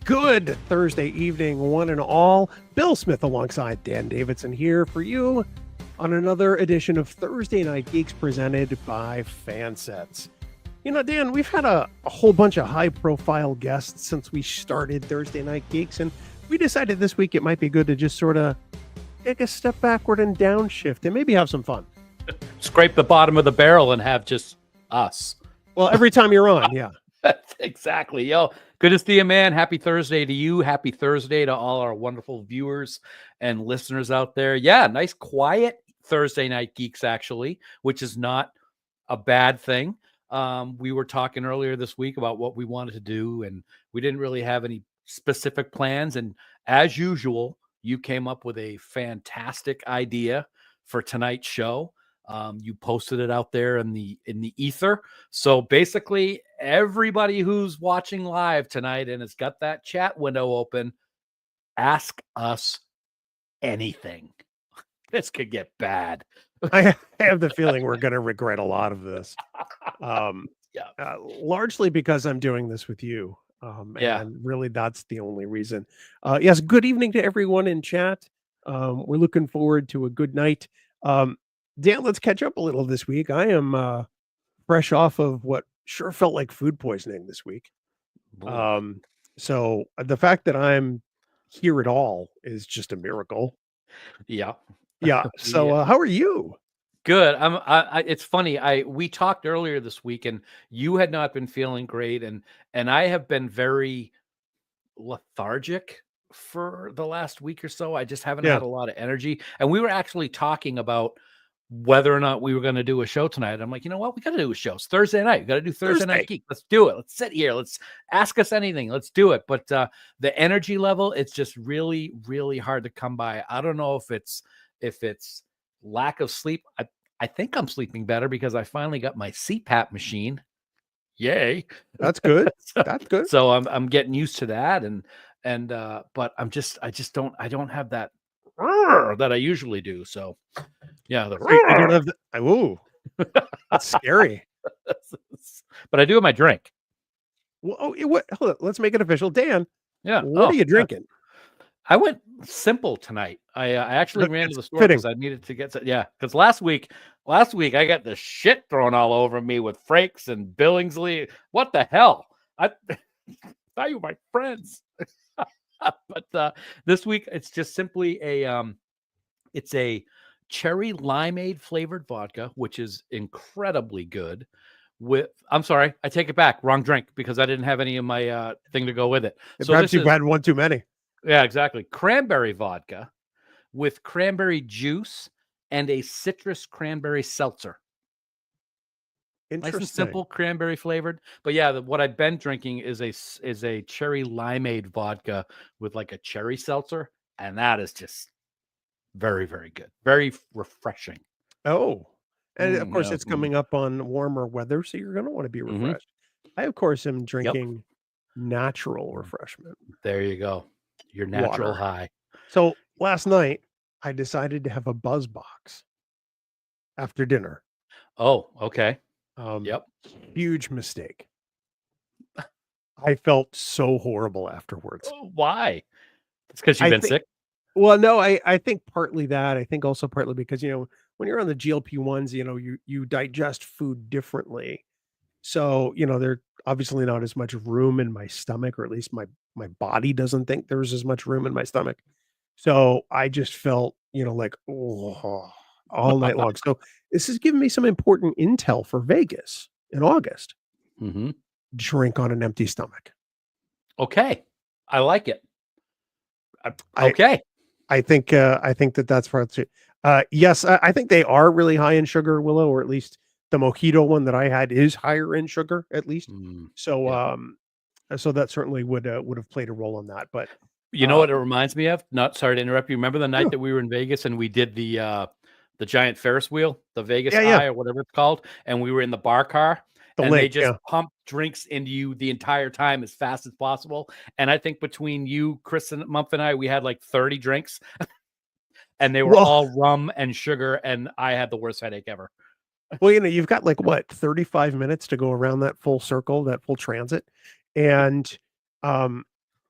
Good Thursday evening, one and all. Bill Smith alongside Dan Davidson here for you on another edition of Thursday Night Geeks presented by Fansets. You know, Dan, we've had a whole bunch of high-profile guests since we started Thursday Night Geeks, and we decided this week it might be good to just sort of take a step backward and downshift and maybe have some fun. Scrape the bottom of the barrel and have just us. Well, every time you're on, yeah. Exactly. Yo, good to see you, man. Happy Thursday to you. Happy Thursday to all our wonderful viewers and listeners out there. Yeah, nice quiet Thursday Night Geeks, actually, which is not a bad thing. We were talking earlier this week about what we wanted to do, and we didn't really have any specific plans. And as usual, you came up with a fantastic idea for tonight's show. You posted it out there in the ether. So basically, everybody who's watching live tonight and has got that chat window open, ask us anything. This could get bad. I have the feeling we're going to regret a lot of this. Largely because I'm doing this with you. And really that's the only reason. Yes, good evening to everyone in chat. We're looking forward to a good night. Dan, let's catch up a little this week. I am fresh off of what sure felt like food poisoning this week. So the fact that I'm here at all is just a miracle. Yeah. Yeah. So how are you? Good. It's funny. We talked earlier this week, and you had not been feeling great, and I have been very lethargic for the last week or so. I just haven't had a lot of energy. And we were actually talking about whether or not we were going to do a show tonight. I'm like, you know what? We got to do a show. It's Thursday night. We got to do Thursday Night Geek. Let's do it. Let's sit here. Let's ask us anything. Let's do it. But the energy level, it's just really, really hard to come by. I don't know if it's lack of sleep. I think I'm sleeping better because I finally got my CPAP machine. Yay. That's good. That's good. So I'm getting used to that. But I don't have that that I usually do. So yeah, I don't have that's scary. But I do have my drink. Well, hold on, let's make it official. Dan, yeah. What are you drinking? I went simple tonight. I actually ran to the store because I needed to get because last week I got the shit thrown all over me with Frakes and Billingsley. What the hell? I thought you were my friends. But this week it's just simply it's a cherry limeade flavored vodka, which is incredibly good. I'm sorry, I take it back. Wrong drink because I didn't have any of my thing to go with it. So perhaps you've had one too many. Yeah, exactly. Cranberry vodka with cranberry juice and a citrus cranberry seltzer. Nice and simple, cranberry flavored. But yeah, what I've been drinking is a cherry limeade vodka with like a cherry seltzer, and that is just very, very good, very refreshing. Oh, and of course it's coming up on warmer weather, so you're going to want to be refreshed. I of course am drinking natural refreshment. There you go, your natural high. So last night I decided to have a buzz box after dinner. Oh, okay. Huge mistake. I felt so horrible afterwards. Why? It's because you've been sick? Well, no, I think partly that. I think also partly because, when you're on the GLP-1s, you digest food differently. So, there's obviously not as much room in my stomach, or at least my body doesn't think there's as much room in my stomach. So I just felt, like, all night long. So this has given me some important intel for Vegas in August. Drink on an empty stomach. Okay. I like it. Okay. I think that's part of it. Yes, I think they are really high in sugar, Willow, or at least the mojito one that I had is higher in sugar, at least. So that certainly would have played a role in that. But you know what it reminds me of? Not sorry to interrupt you. Remember the night that we were in Vegas and we did the giant Ferris wheel, the Vegas Eye or whatever it's called, and we were in the bar car. They just pump drinks into you the entire time as fast as possible. And I think between you, Chris, and Mumph and I, we had like 30 drinks. And they were all rum and sugar, and I had the worst headache ever. Well, you've got 35 minutes to go around that full circle, that full transit. And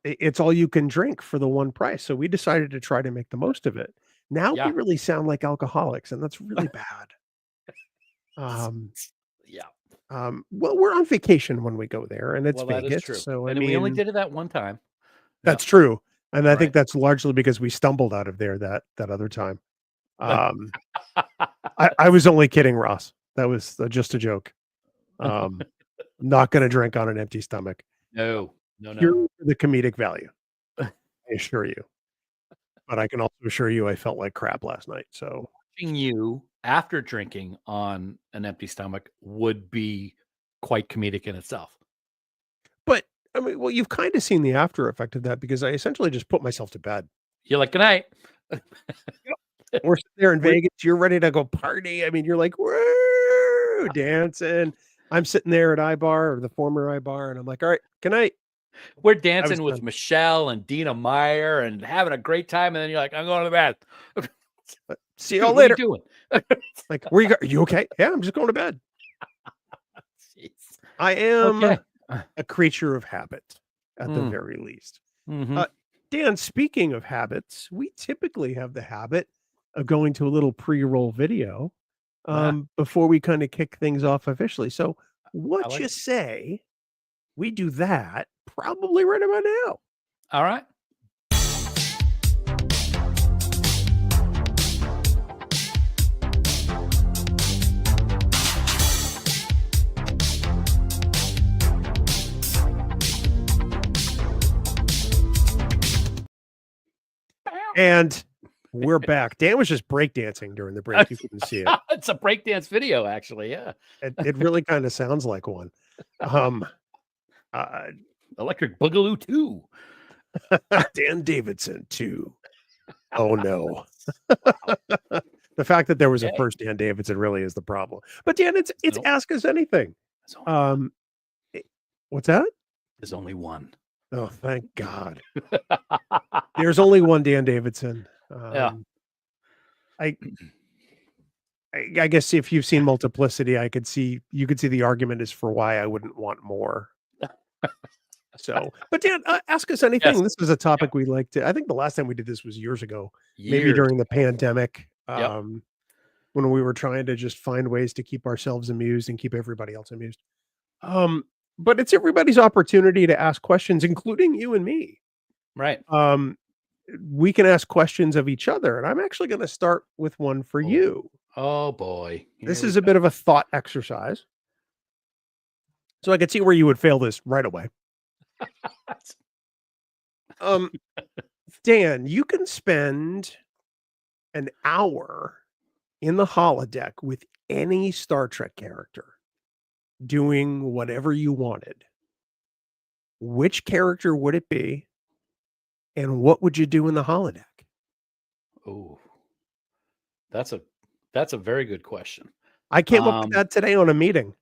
it's all you can drink for the one price. So we decided to try to make the most of it. Now we Yeah. really sound like alcoholics, and that's really bad. Um, Yeah. well, we're on vacation when we go there, and it's Well, that is Vegas. true. So I And we only mean, did it that one time. that's Yep. true. And I think Right. that's largely because we stumbled out of there that other time. Um, I was only kidding, Ross. That was just a joke. Not going to drink on an empty stomach. No, no, no. Pure for the comedic value, I assure you. But I can also assure you I felt like crap last night. So, Watching you after drinking on an empty stomach would be quite comedic in itself. but I mean, well, you've kind of seen the after effect of that because I essentially just put myself to bed. You're like, "Good night." We're sitting there in We're Vegas. You're ready to go party. I mean, you're like, woo, dancing. I'm sitting there at iBar or the former iBar, and I'm like, all right, good night. we're I was dancing with done. Michelle and Dina Meyer and having a great time, and then you're like, "I'm going to bed." See Dude, y'all what are you later. doing? Like, where you go? Are you okay? Yeah, I'm just going to bed. Jeez. I am Okay. a creature of habit at the Mm, very least. mhm. Uh, Dan, speaking of habits, we typically have the habit of going to a little pre-roll video Yeah, before we kind of kick things off officially. So, I what like you it. say we do that probably right about now? All right. And we're back. Dan was just breakdancing during the break. You couldn't see it. It's a breakdance video, actually. Yeah. It really kind of sounds like one. Um, uh, Electric Boogaloo 2. Dan Davidson too. Oh no. Wow. The fact that there was a Okay. first Dan Davidson really is the problem. But Dan, it's Nope. ask us anything. There's only one. Um, what's that? There's only one. Oh, thank God. There's only one Dan Davidson. Yeah. I I guess if you've seen Multiplicity, you could see the argument is for why I wouldn't want more. So, but Dan, ask us anything. Yes. This is a topic we like to. I think the last time we did this was years ago, maybe Years. during the pandemic, Yep. when we were trying to just find ways to keep ourselves amused and keep everybody else amused. But it's everybody's opportunity to ask questions, including you and me. Right. We can ask questions of each other, and I'm actually going to start with one for Oh. you. Oh boy. This Here is we a bit of a thought exercise. So I could see where you would fail this right away. go. Um, Dan, you can spend an hour in the holodeck with any Star Trek character doing whatever you wanted. Which character would it be? And what would you do in the holodeck? Oh, that's a very good question. I came up with that today on a meeting.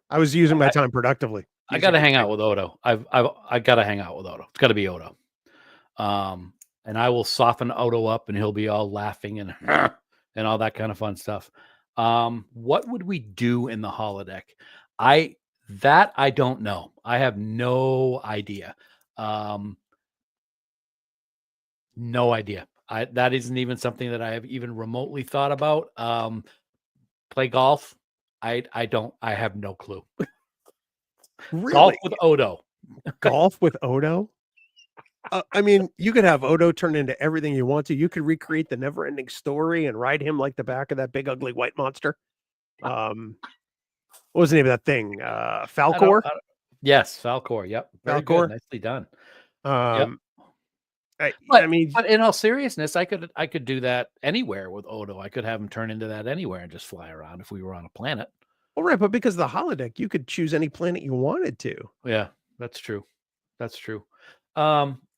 I was using my time productively. I got to hang out with Odo. I got to hang out with Odo. It's got to be Odo. And I will soften Odo up, and he'll be all laughing and and all that kind of fun stuff. What would we do in the holodeck? I don't know. I have no idea. No idea. That isn't even something that I have even remotely thought about. Play golf. I have no clue. Really? Golf with Odo. Golf with Odo? I mean, you could have Odo turn into everything you want to. You could recreate the never-ending story and ride him like the back of that big ugly white monster. What was the name of that thing? Falcor? Yes, Falcor. Yep. Very Falcor? good. Nicely done. Yep. But, mean, but in all seriousness, I could do that anywhere with Odo. I could have him turn into that anywhere and just fly around if we were on a planet. all right, but because of the holodeck, you could choose any planet you wanted to. Yeah, that's true. That's true.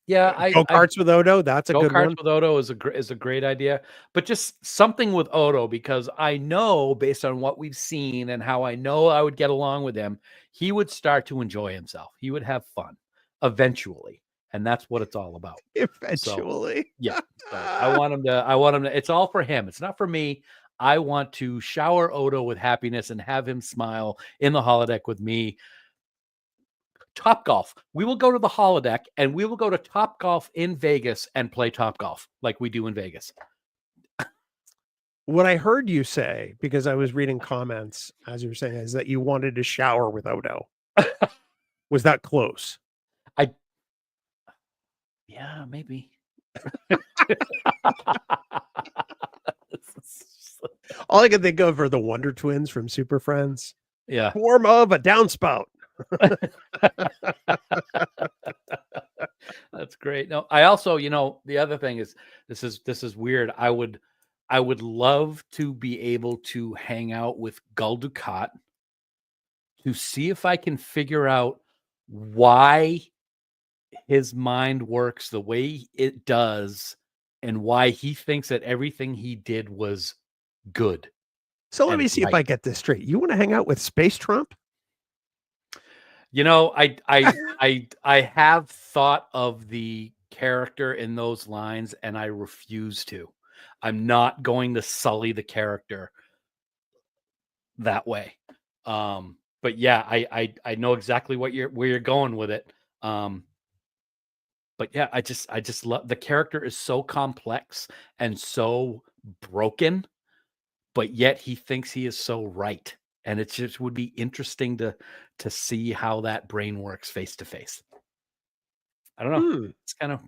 Yeah, Go-karts with Odo, that's a good one. Go-karts with Odo is a great idea. But just something with Odo, because I know based on what we've seen and how I know I would get along with him, he would start to enjoy himself. He would have fun eventually. And that's what it's all about. Eventually. So, yeah. So I want him to, it's all for him. It's not for me. I want to shower Odo with happiness and have him smile in the holodeck with me. Top Golf. We will go to the holodeck and we will go to Top Golf in Vegas and play Top Golf like we do in Vegas. What I heard you say, because I was reading comments as you were saying, is that you wanted to shower with Odo. Was that close? Yeah, maybe. All I can think of are the Wonder Twins from Super Friends. Yeah. Form of a downspout. That's great. No, I also, the other thing is this is weird. I would love to be able to hang out with Gul Dukat to see if I can figure out why his mind works the way it does and why he thinks that everything he did was good. So let me see if I get this straight. You want to hang out with Space Trump? I have thought of the character in those lines and I refuse to. I'm not going to sully the character that way. But yeah, I know exactly where you're going with it. But yeah, I just love the character is so complex and so broken, but yet he thinks he is so right. And it just would be interesting to see how that brain works face to face. I don't know. It's kind of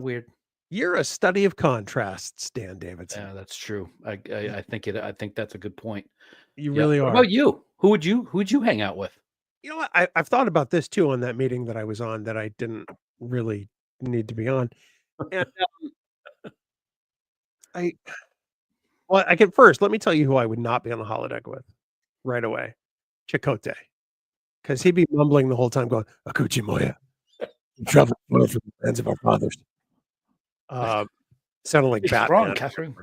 weird. You're a study of contrasts, Dan Davidson. Yeah, that's true. I think that's a good point. You really are. What about you? Who would you hang out with? You know what? I've thought about this too on that meeting that I was on that I didn't really need to be on. And I can first, let me tell you who I would not be on the holodeck with right away. Chakotay. Because he'd be mumbling the whole time going, Akuchi Moya. Travel for the lands of our fathers. Sounded like Batman. Wrong, Catherine.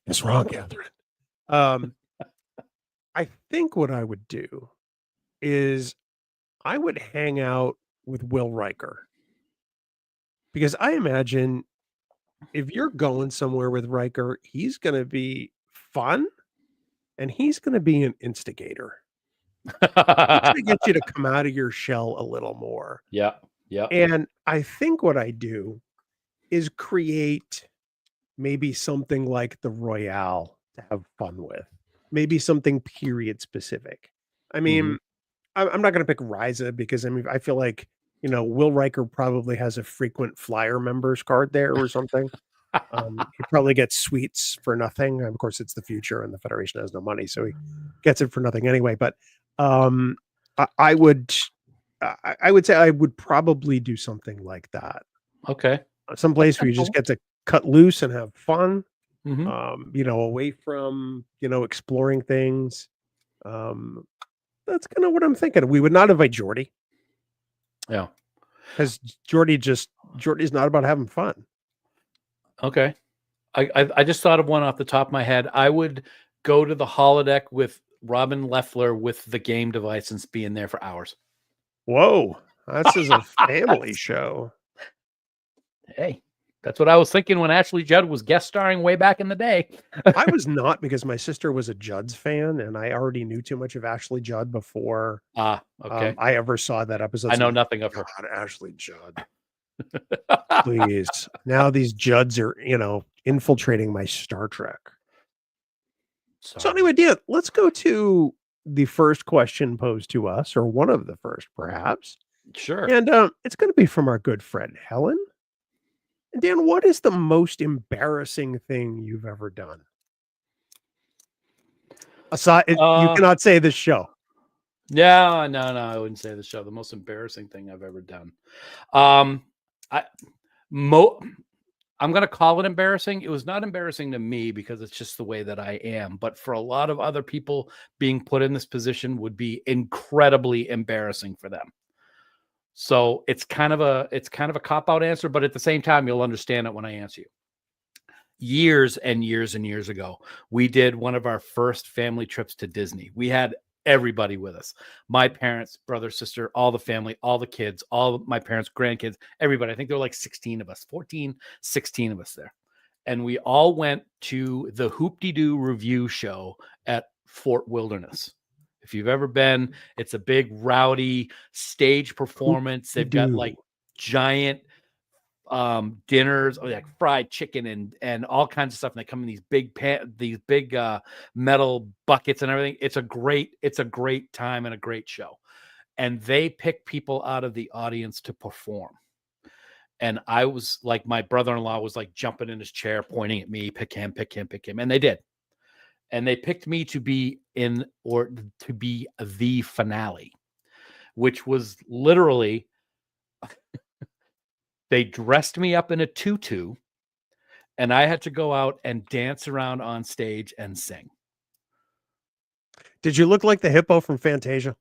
It's wrong, Catherine. I think what I would do is I would hang out with Will Riker. Because I imagine if you're going somewhere with Riker, he's going to be fun and he's going to be an instigator. He's going to get you to come out of your shell a little more. Yeah. Yeah. And I think what I do is create maybe something like the Royale to have fun with. Maybe something period specific. I mean, I'm not going to pick Ryza because I feel like, Will Riker probably has a frequent flyer members card there or something. He probably gets sweets for nothing. Of course, it's the future and the Federation has no money, so he gets it for nothing anyway. But I would say I would probably do something like that. Okay. Some place where you just get to cut loose and have fun. Away from, exploring things. That's kind of what I'm thinking. We would not invite Geordi. Yeah. Because Geordi's not about having fun. Okay. I just thought of one off the top of my head. I would go to the holodeck with Robin Leffler with the game device and be in there for hours. Whoa. This is a family show. Hey, that's what I was thinking when Ashley Judd was guest starring way back in the day. I was not, because my sister was a Judd's fan and I already knew too much of Ashley Judd before okay. I ever saw that episode. I know nothing of her. God, Ashley Judd. Please. Now these Judds are, infiltrating my Star Trek. Sorry. So anyway, Dan, let's go to the first question posed to us, or one of the first, perhaps. Sure. And it's going to be from our good friend Helen. And Dan, what is the most embarrassing thing you've ever done? Aside, you cannot say this show. No, I wouldn't say the show. The most embarrassing thing I've ever done. I'm going to call it embarrassing. It was not embarrassing to me because it's just the way that I am. But for a lot of other people, being put in this position would be incredibly embarrassing for them. So it's kind of a cop-out answer, but at the same time, you'll understand it when I answer you. Years and years and years ago, we did one of our first family trips to Disney. We had everybody with us. My parents, brother, sister, all the family, all the kids, all of my parents, grandkids, everybody. I think there were like 16 of us, 14, 16 of us there. And we all went to the Hoop-de-Doo review show at Fort Wilderness. If you've ever been, it's a big rowdy stage performance. They've got like giant dinners, or like fried chicken and all kinds of stuff, and they come in these big metal buckets and everything. It's a great time and a great show. And they pick people out of the audience to perform. And I was like, my brother-in-law was like jumping in his chair, pointing at me, pick him. And they did. And they picked me to be the finale, which was literally, they dressed me up in a tutu and I had to go out and dance around on stage and sing. Did you look like the hippo from Fantasia?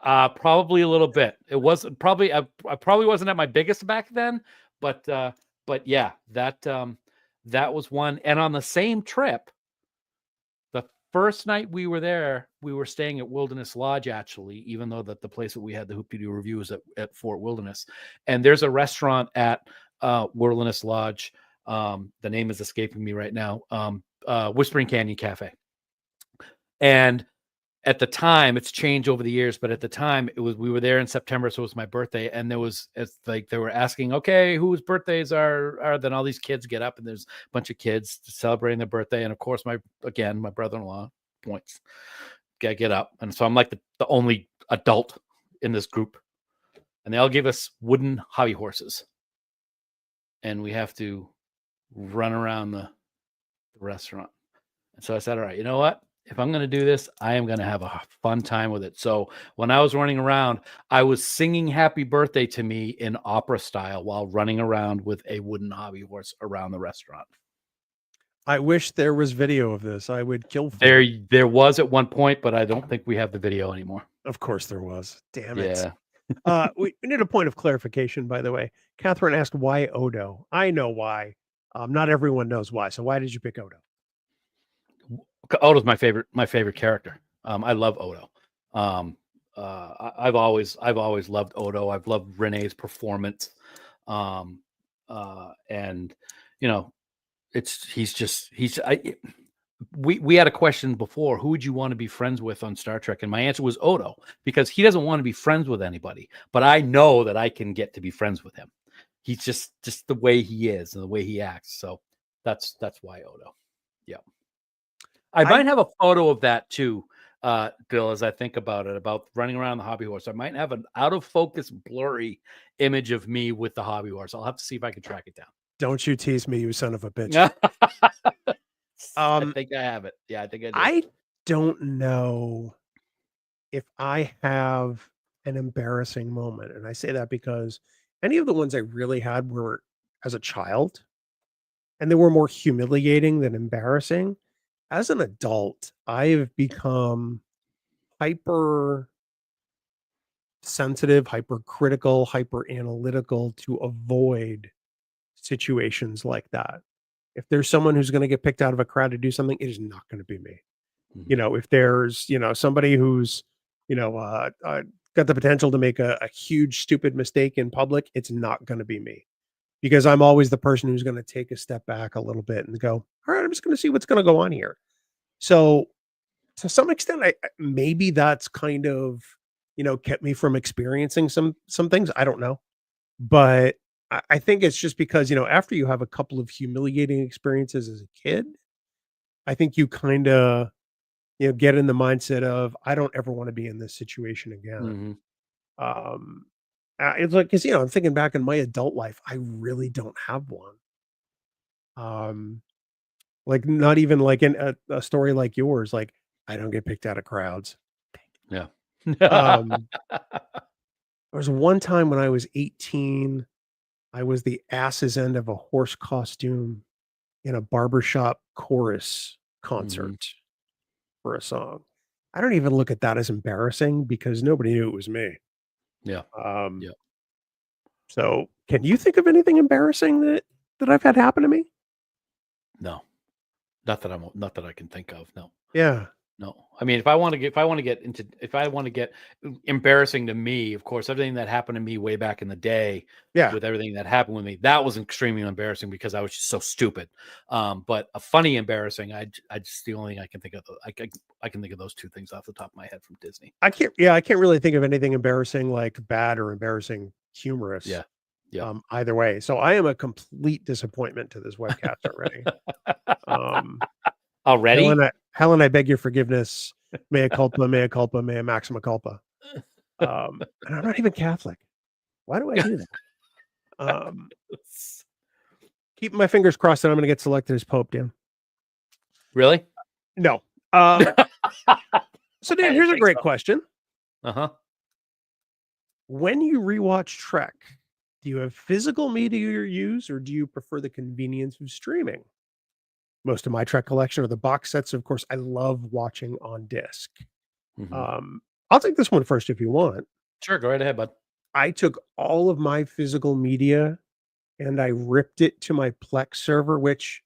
Probably a little bit. It wasn't probably, I probably wasn't at my biggest back then, but yeah, that was one. And on the same trip, the first night we were there, we were staying at Wilderness Lodge, actually, even though that the place that we had the Hoop-Dee-Doo review was at Fort Wilderness. And there's a restaurant at Wilderness Lodge. The name is escaping me right now. Whispering Canyon Cafe. And at the time, it's changed over the years, but at the time we were there in September, so it was my birthday, and it's like they were asking, okay, whose birthdays are then all these kids get up, and there's a bunch of kids celebrating their birthday, and of course my brother-in-law points, get up, and so I'm like the only adult in this group, and they all give us wooden hobby horses, and we have to run around the restaurant. And so I said, all right, you know what? If I'm going to do this, I am going to have a fun time with it. So when I was running around, I was singing happy birthday to me in opera style while running around with a wooden hobby horse around the restaurant. I wish there was video of this. I would kill for it. There was at one point, but I don't think we have the video anymore. Of course there was. Damn it. Yeah. We need a point of clarification, by the way. Catherine asked, why Odo? I know why. Not everyone knows why. So why did you pick Odo? Odo's my favorite character. I love Odo. I've always loved Odo. I've loved Renee's performance. And you know, we had a question before, who would you want to be friends with on Star Trek? And my answer was Odo, because he doesn't want to be friends with anybody, but I know that I can get to be friends with him. He's just the way he is and the way he acts. So that's why Odo. Yeah. I might have a photo of that too, Bill, as I think about it, about running around the hobby horse. I might have an out of focus, blurry image of me with the hobby horse. I'll have to see if I can track it down. Don't you tease me, you son of a bitch. I think I have it. Yeah, I think I do. I don't know if I have an embarrassing moment. And I say that because any of the ones I really had were as a child, and they were more humiliating than embarrassing. As an adult, I have become hyper sensitive, hypercritical, hyper analytical to avoid situations like that. If there's someone who's going to get picked out of a crowd to do something, it is not going to be me. Mhm. You know, if there's, somebody who's, got the potential to make a huge, stupid mistake in public, it's not going to be me, because I'm always the person who's going to take a step back a little bit and go, all right, I'm just going to see what's going to go on here. So to some extent, maybe that's kind of, kept me from experiencing some things. I don't know. But I think it's just because, after you have a couple of humiliating experiences as a kid, I think you kind of, get in the mindset of, I don't ever want to be in this situation again. Mhm. It's like, because, I'm thinking back in my adult life, I really don't have one. Like, not even like in a story like yours, like, I don't get picked out of crowds. Yeah. There was one time when I was 18, I was the ass's end of a horse costume in a barbershop chorus concert for a song. I don't even look at that as embarrassing because nobody knew it was me. Yeah. Yeah. So can you think of anything embarrassing that I've had happen to me? No, not that I can think of. No. Yeah. No. I mean, if I want to get embarrassing to me, of course, everything that happened to me way back in the day, Yeah. with everything that happened with me, that was extremely embarrassing because I was just so stupid. But a funny embarrassing, I just the only thing I can think of. I can think of those two things off the top of my head from Disney. I can't really think of anything embarrassing, like bad or embarrassing humorous. Yeah. Yeah. Either way. So I am a complete disappointment to this webcast already. Already? Helen, I beg your forgiveness. Mea culpa, mea culpa, mea maxima culpa. And I'm not even Catholic. Why do I do that? Keep my fingers crossed that I'm going to get selected as Pope, Dan. Really? No. So Dan, here's a great question. Uh-huh. When you rewatch Trek, do you have physical media you use, or do you prefer the convenience of streaming? Most of my Trek collection are the box sets. Of course, I love watching on disc. I'll take this one first if you want. Sure, go right ahead, bud. I took all of my physical media and I ripped it to my Plex server, which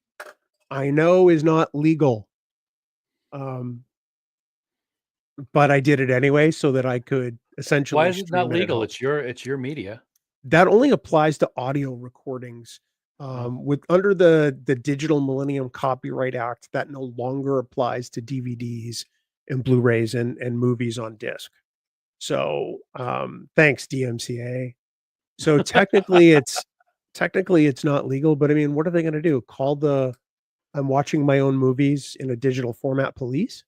I know is not legal. But I did it anyway so that I could essentially Why is it not stream it at legal? home. It's your media. That only applies to audio recordings. With under the Digital Millennium Copyright Act, that no longer applies to DVDs and Blu-rays and movies on disc. So thanks, DMCA. So technically it's not legal, but I mean, what are they going to do? Call the I'm watching my own movies in a digital format police?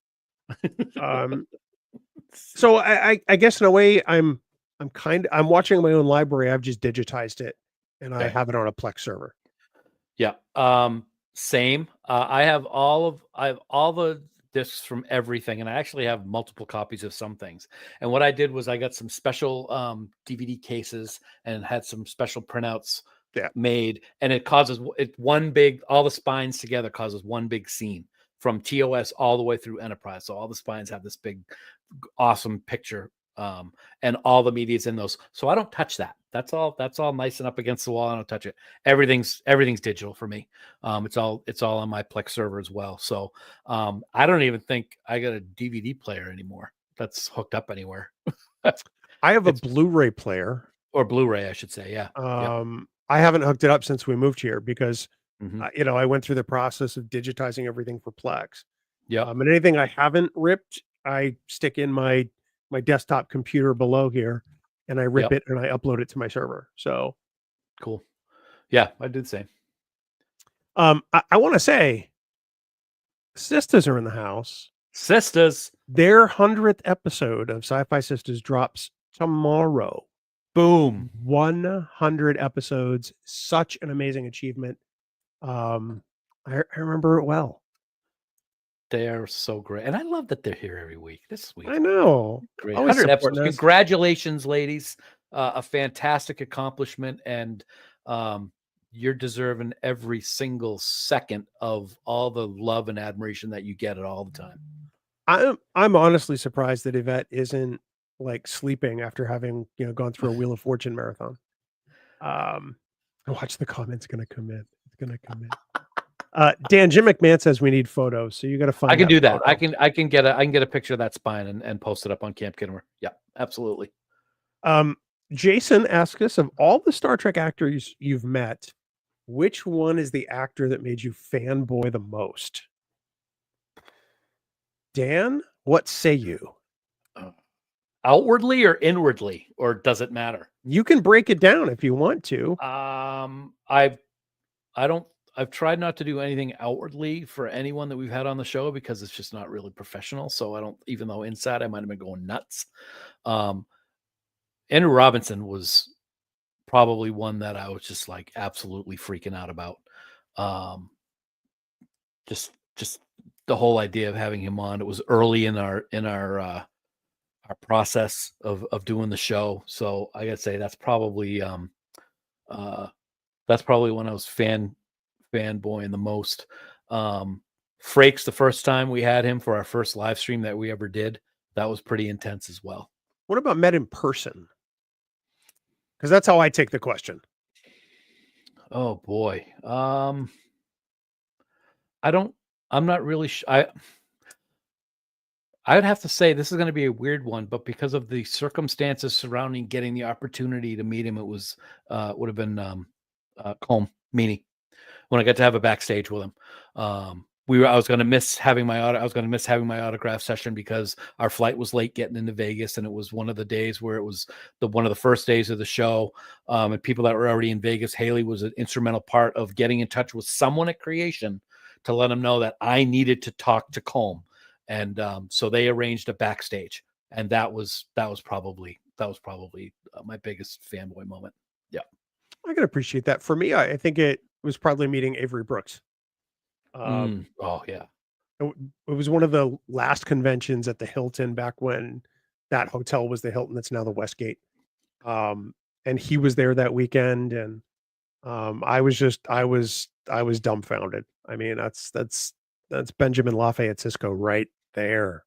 So I guess in a way I'm watching my own library. I've just digitized it and I have it on a Plex server. Yeah. Same. I have all the discs from everything, and I actually have multiple copies of some things. And what I did was I got some special DVD cases and had some special printouts made, and it causes all the spines together causes one big scene from TOS all the way through Enterprise. So all the spines have this big, awesome picture. And all the media's in those. So I don't touch that. That's all nice and up against the wall. I don't touch it. Everything's digital for me. It's all on my Plex server as well. So I don't even think I got a DVD player anymore that's hooked up anywhere. I have a Blu-ray player. Or Blu-ray, I should say. Yeah. I haven't hooked it up since we moved here because I went through the process of digitizing everything for Plex. Yeah. And anything I haven't ripped, I stick in my desktop computer below here and I rip it and I upload it to my server. So cool. Yeah, I did the same. I want to say Sisters are in the house. Sisters. Their 100th episode of Sci-Fi Sisters drops tomorrow. Boom. 100 episodes. Such an amazing achievement. I remember it well. They are so great. And I love that they're here every week. This is sweet. I know. Great. 100 episodes. Congratulations, ladies. A fantastic accomplishment. And you're deserving every single second of all the love and admiration that you get at all the time. I'm honestly surprised that Yvette isn't like sleeping after having, gone through a Wheel of Fortune marathon. Watch the comments going to come in. It's going to come in. Dan, Jim McMahon says we need photos, so you got to find. I can do that. Photo. I can get a picture of that spine and post it up on Camp Kidmer. Yeah, absolutely. Jason asks us, of all the Star Trek actors you've met, which one is the actor that made you fanboy the most? Dan, what say you? Outwardly or inwardly, or does it matter? You can break it down if you want to. I've tried not to do anything outwardly for anyone that we've had on the show because it's just not really professional. So I don't, even though inside I might have been going nuts. Andrew Robinson was probably one that I was just like absolutely freaking out about. Just the whole idea of having him on. It was early in our process of doing the show. So I gotta say that's probably when I was fanboying the most. Frakes, the first time we had him for our first live stream that we ever did, that was pretty intense as well. What about met in person? Because that's how I take the question. Oh boy. I'm not really I would have to say this is going to be a weird one, but because of the circumstances surrounding getting the opportunity to meet him, it was would have been Colm Meaney when I got to have a backstage with him. I was going to miss having my autograph session because our flight was late getting into Vegas, and it was one of the days where it was one of the first days of the show. And people that were already in Vegas, Haley was an instrumental part of getting in touch with someone at Creation to let them know that I needed to talk to Colm. And so they arranged a backstage, and that was probably my biggest fanboy moment. Yeah, I can appreciate that. For me, I think it was probably meeting Avery Brooks. Oh yeah, It was one of the last conventions at the Hilton back when that hotel was the Hilton that's now the Westgate. And he was there that weekend, and I was dumbfounded. I mean, that's Benjamin Lafayette Cisco right there.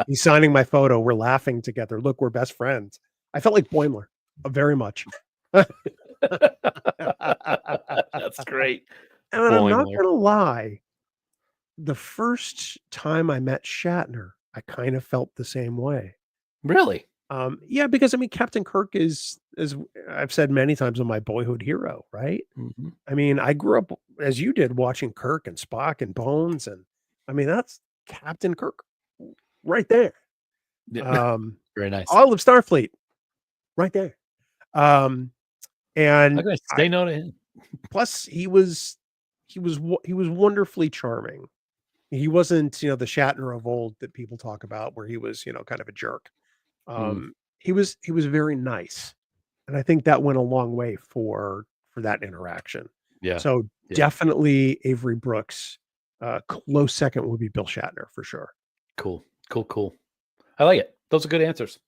He's signing my photo. We're laughing together. Look, we're best friends. I felt like Boimler, very much. that's great. And I'm not Boimler. gonna lie, the first time I met Shatner, I kind of felt the same way. Really? Yeah, because I mean, Captain Kirk is, as I've said many times, my boyhood hero, right? Mm-hmm. I mean, I grew up as you did watching Kirk and Spock and Bones, and I mean, that's Captain Kirk right there. Yeah. Very nice. All of Starfleet right there. I'm And gonna say no to him. plus he was wonderfully charming. He wasn't, the Shatner of old that people talk about, where he was, kind of a jerk. He was very nice, and I think that went a long way for that interaction. Yeah. So Yeah. definitely Avery Brooks. Close second would be Bill Shatner for sure. Cool. I like it. Those are good answers.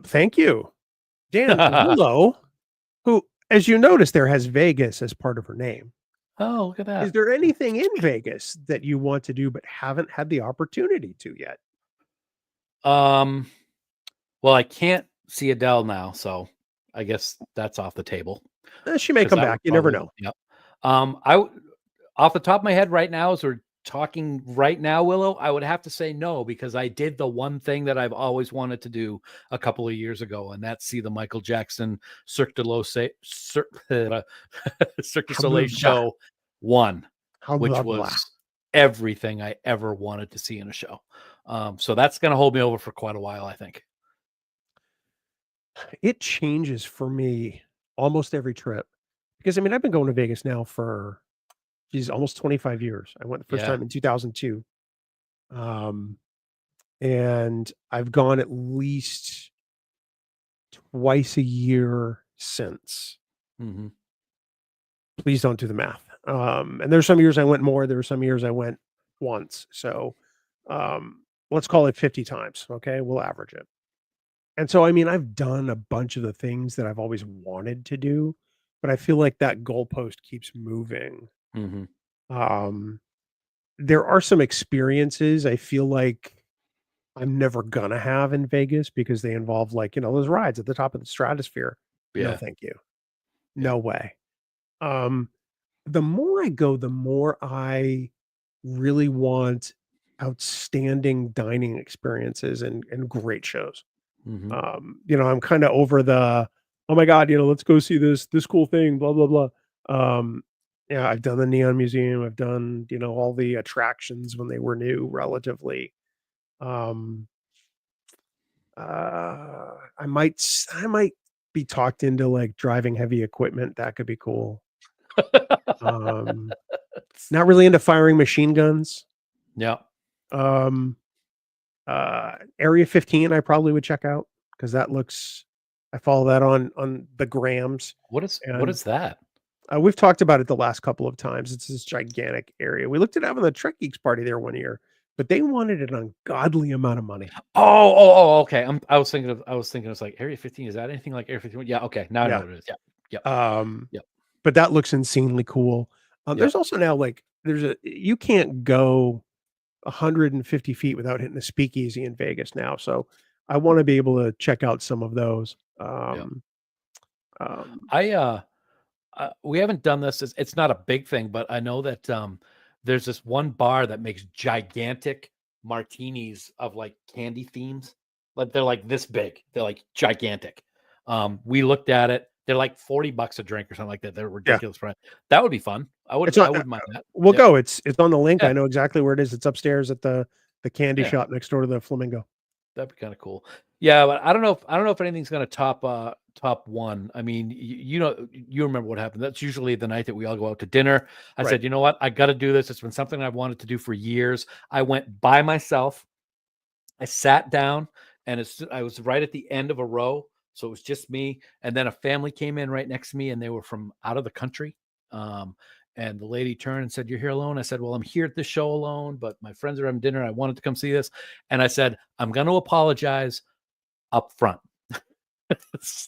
Thank you, Dan. Willow, who, as you notice, there has Vegas as part of her name. Oh, look at that. Is there anything in Vegas that you want to do but haven't had the opportunity to yet? Well, I can't see Adele now, so I guess that's off the table. She may come back. You never know. Yeah. Off the top of my head right now, as we're talking right now, Willow, I would have to say no, because I did the one thing that I've always wanted to do a couple of years ago, and that's see the Michael Jackson Cirque du Soleil show one, which was everything I ever wanted to see in a show. So that's going to hold me over for quite a while, I think. It changes for me almost every trip, because I mean, I've been going to Vegas now for almost 25 years. I went the first time in 2002. And I've gone at least twice a year since. Mm-hmm. Please don't do the math. And there's some years I went more, there were some years I went once. So let's call it 50 times. Okay. We'll average it. And so, I mean, I've done a bunch of the things that I've always wanted to do, but I feel like that goalpost keeps moving. Mm-hmm. There are some experiences I feel like I'm never gonna have in Vegas, because they involve, like, those rides at the top of the stratosphere. Yeah. No, thank you. No way. The more I go, the more I really want outstanding dining experiences and great shows. Mm-hmm. I'm kind of over the, oh my God, let's go see this cool thing, blah, blah, blah. Yeah, I've done the Neon Museum. I've done, all the attractions when they were new relatively. I might be talked into like driving heavy equipment. That could be cool. Not really into firing machine guns. Yeah. Area 15 I probably would check out, because that looks, I follow that on the grams. What is that? We've talked about it the last couple of times. It's this gigantic area. We looked at having the Trek Geeks party there one year, but they wanted an ungodly amount of money. Oh, okay. I was thinking it's like Area 15. Is that anything like Area 51? Yeah. Okay. Now I know what it is. Yeah. Yep. But that looks insanely cool. There's also now like you can't go 150 feet without hitting a speakeasy in Vegas now. So I want to be able to check out some of those. We haven't done this. It's not a big thing, but I know that there's this one bar that makes gigantic martinis of like candy themes. Like they're like this big. They're like gigantic. We looked at it. They're like $40 a drink or something like that. They're Yeah. ridiculous price. That would be fun. I It's on, wouldn't mind that. we'll Yep. go. It's on the link. Yeah. I know exactly where it is. It's upstairs at the candy Yeah. shop next door to the Flamingo. That'd be kind of cool. Yeah, but I don't know if anything's gonna top one. I mean, you remember what happened. That's usually the night that we all go out to dinner. I Right. said, you know what? I got to do this. It's been something I've wanted to do for years. I went by myself. I sat down, and I was right at the end of a row, so it was just me. And then a family came in right next to me, and they were from out of the country. And the lady turned and said, "You're here alone?" I said, "Well, I'm here at this show alone, but my friends are having dinner. I wanted to come see this." And I said, "I'm going to apologize up front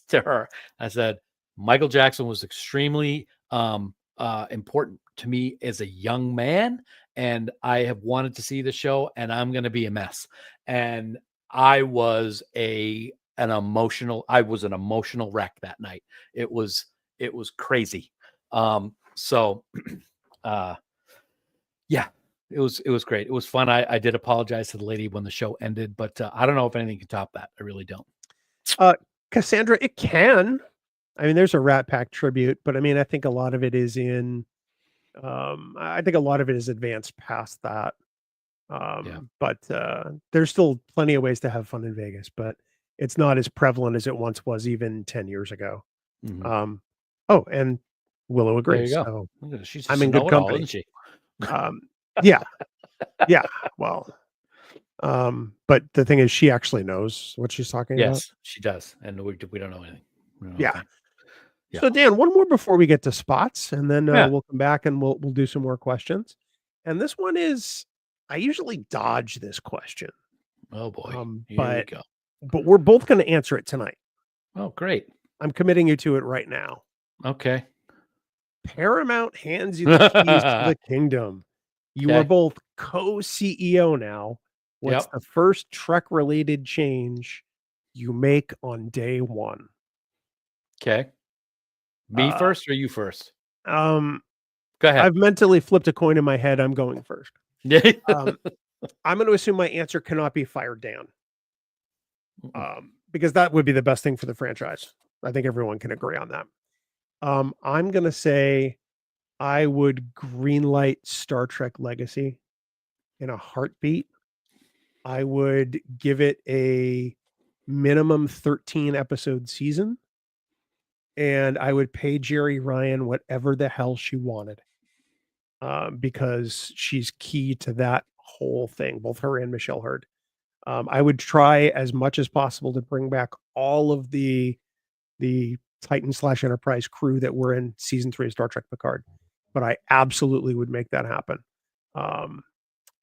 to her." I said, "Michael Jackson was extremely important to me as a young man, and I have wanted to see the show, and I'm going to be a mess." And I was an emotional wreck that night. It was crazy. So yeah, it was great. It was fun. I did apologize to the lady when the show ended, but I don't know if anything can top that. I really don't. Cassandra, it can. I mean, there's a Rat Pack tribute, but I mean, I think a lot of it is I think a lot of it is advanced past that. But there's still plenty of ways to have fun in Vegas, but it's not as prevalent as it once was even 10 years ago. Mm-hmm. Oh, and Willow agrees. There you So go. She's I'm in good company, isn't she? Yeah, yeah. Well, but the thing is, she actually knows what she's talking about. Yes, she does, and we don't know anything. Yeah. So Dan, one more before we get to spots, and then we'll come back and we'll do some more questions. And this one is, I usually dodge this question. Oh boy, here we go. But we're both going to answer it tonight. Oh, great! I'm committing you to it right now. Okay. Paramount hands you the keys to the kingdom. You are both co-CEO now. What's the first Trek-related change you make on day one? Okay. Me first or you first? Go ahead. I've mentally flipped a coin in my head. I'm going first. Yeah. I'm going to assume my answer cannot be fired down. Because that would be the best thing for the franchise. I think everyone can agree on that. I'm going to say I would greenlight Star Trek Legacy in a heartbeat. I would give it a minimum 13 episode season. And I would pay Jerry Ryan whatever the hell she wanted. Because she's key to that whole thing, both her and Michelle Hurd. I would try as much as possible to bring back all of the Titan/Enterprise crew that were in season 3 of Star Trek Picard. But I absolutely would make that happen.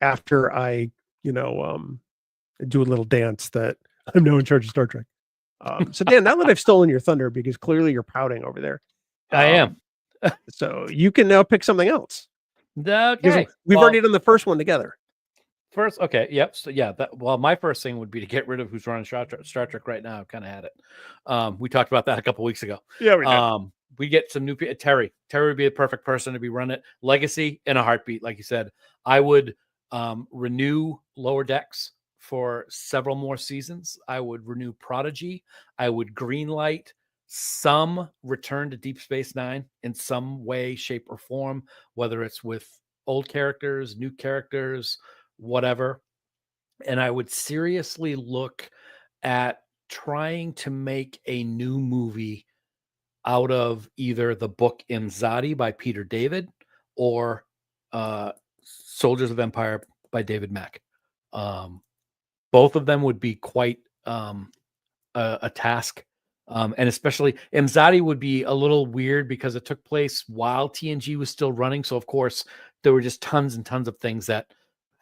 After I, do a little dance that I'm now in charge of Star Trek. So Dan, now that I've stolen your thunder, because clearly you're pouting over there. I am. So you can now pick something else. Okay. We've already done the first one together. First, okay, yep. So yeah, my first thing would be to get rid of who's running Star Trek right now. I've kind of had it. We talked about that a couple weeks ago. Yeah, we did. We get some new people. Terry would be a perfect person to be run it. Legacy in a heartbeat, like you said. I would renew Lower Decks for several more seasons. I would renew Prodigy. I would greenlight some return to Deep Space Nine in some way, shape, or form, whether it's with old characters, new characters, whatever. And I would seriously look at trying to make a new movie out of either the book Imzadi by Peter David or Soldiers of Empire by David Mack. Both of them would be quite a task. And especially Imzadi would be a little weird because it took place while TNG was still running. So of course there were just tons and tons of things that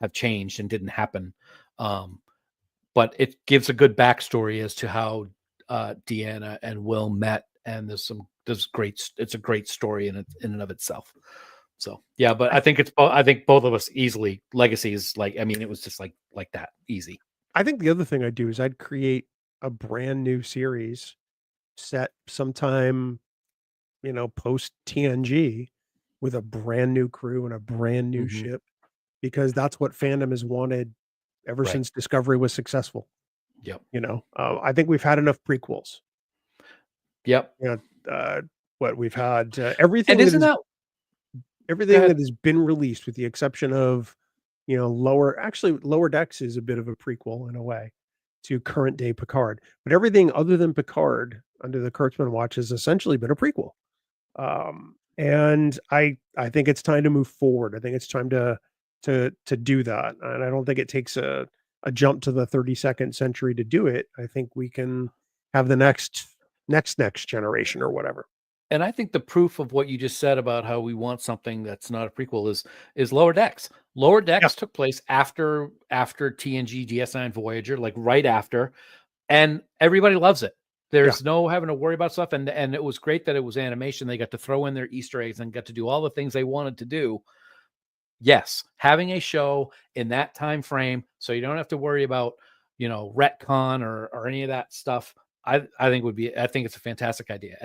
have changed and didn't happen. But it gives a good backstory as to how Deanna and Will met. And it's a great story in and of itself. So yeah, but I think both of us easily. Legacy is it was just like that easy. I think the other thing I'd do is I'd create a brand new series set sometime, post TNG with a brand new crew and a brand new ship, because that's what fandom has wanted ever Right. since Discovery was successful. Yep. I think we've had enough prequels. Yep. What we've had, And isn't that go everything ahead. that has been released, with the exception of, Lower Decks is a bit of a prequel in a way to current day Picard, but everything other than Picard under the Kurtzman watch has essentially been a prequel. And I think it's time to move forward. I think it's time to do that, and I don't think it takes a jump to the 32nd century to do it. I think we can have the next generation or whatever. And I think the proof of what you just said about how we want something that's not a prequel is Lower Decks. Lower Yeah, Decks took place after TNG DS9 Voyager, like right after, and everybody loves it. yeah. There's no having to worry about stuff, and it was great that it was animation. They got to throw in their Easter eggs and got to do all the things they wanted to do. Yes, having a show in that time frame, so you don't have to worry about retcon or any of that stuff. I think it's a fantastic idea,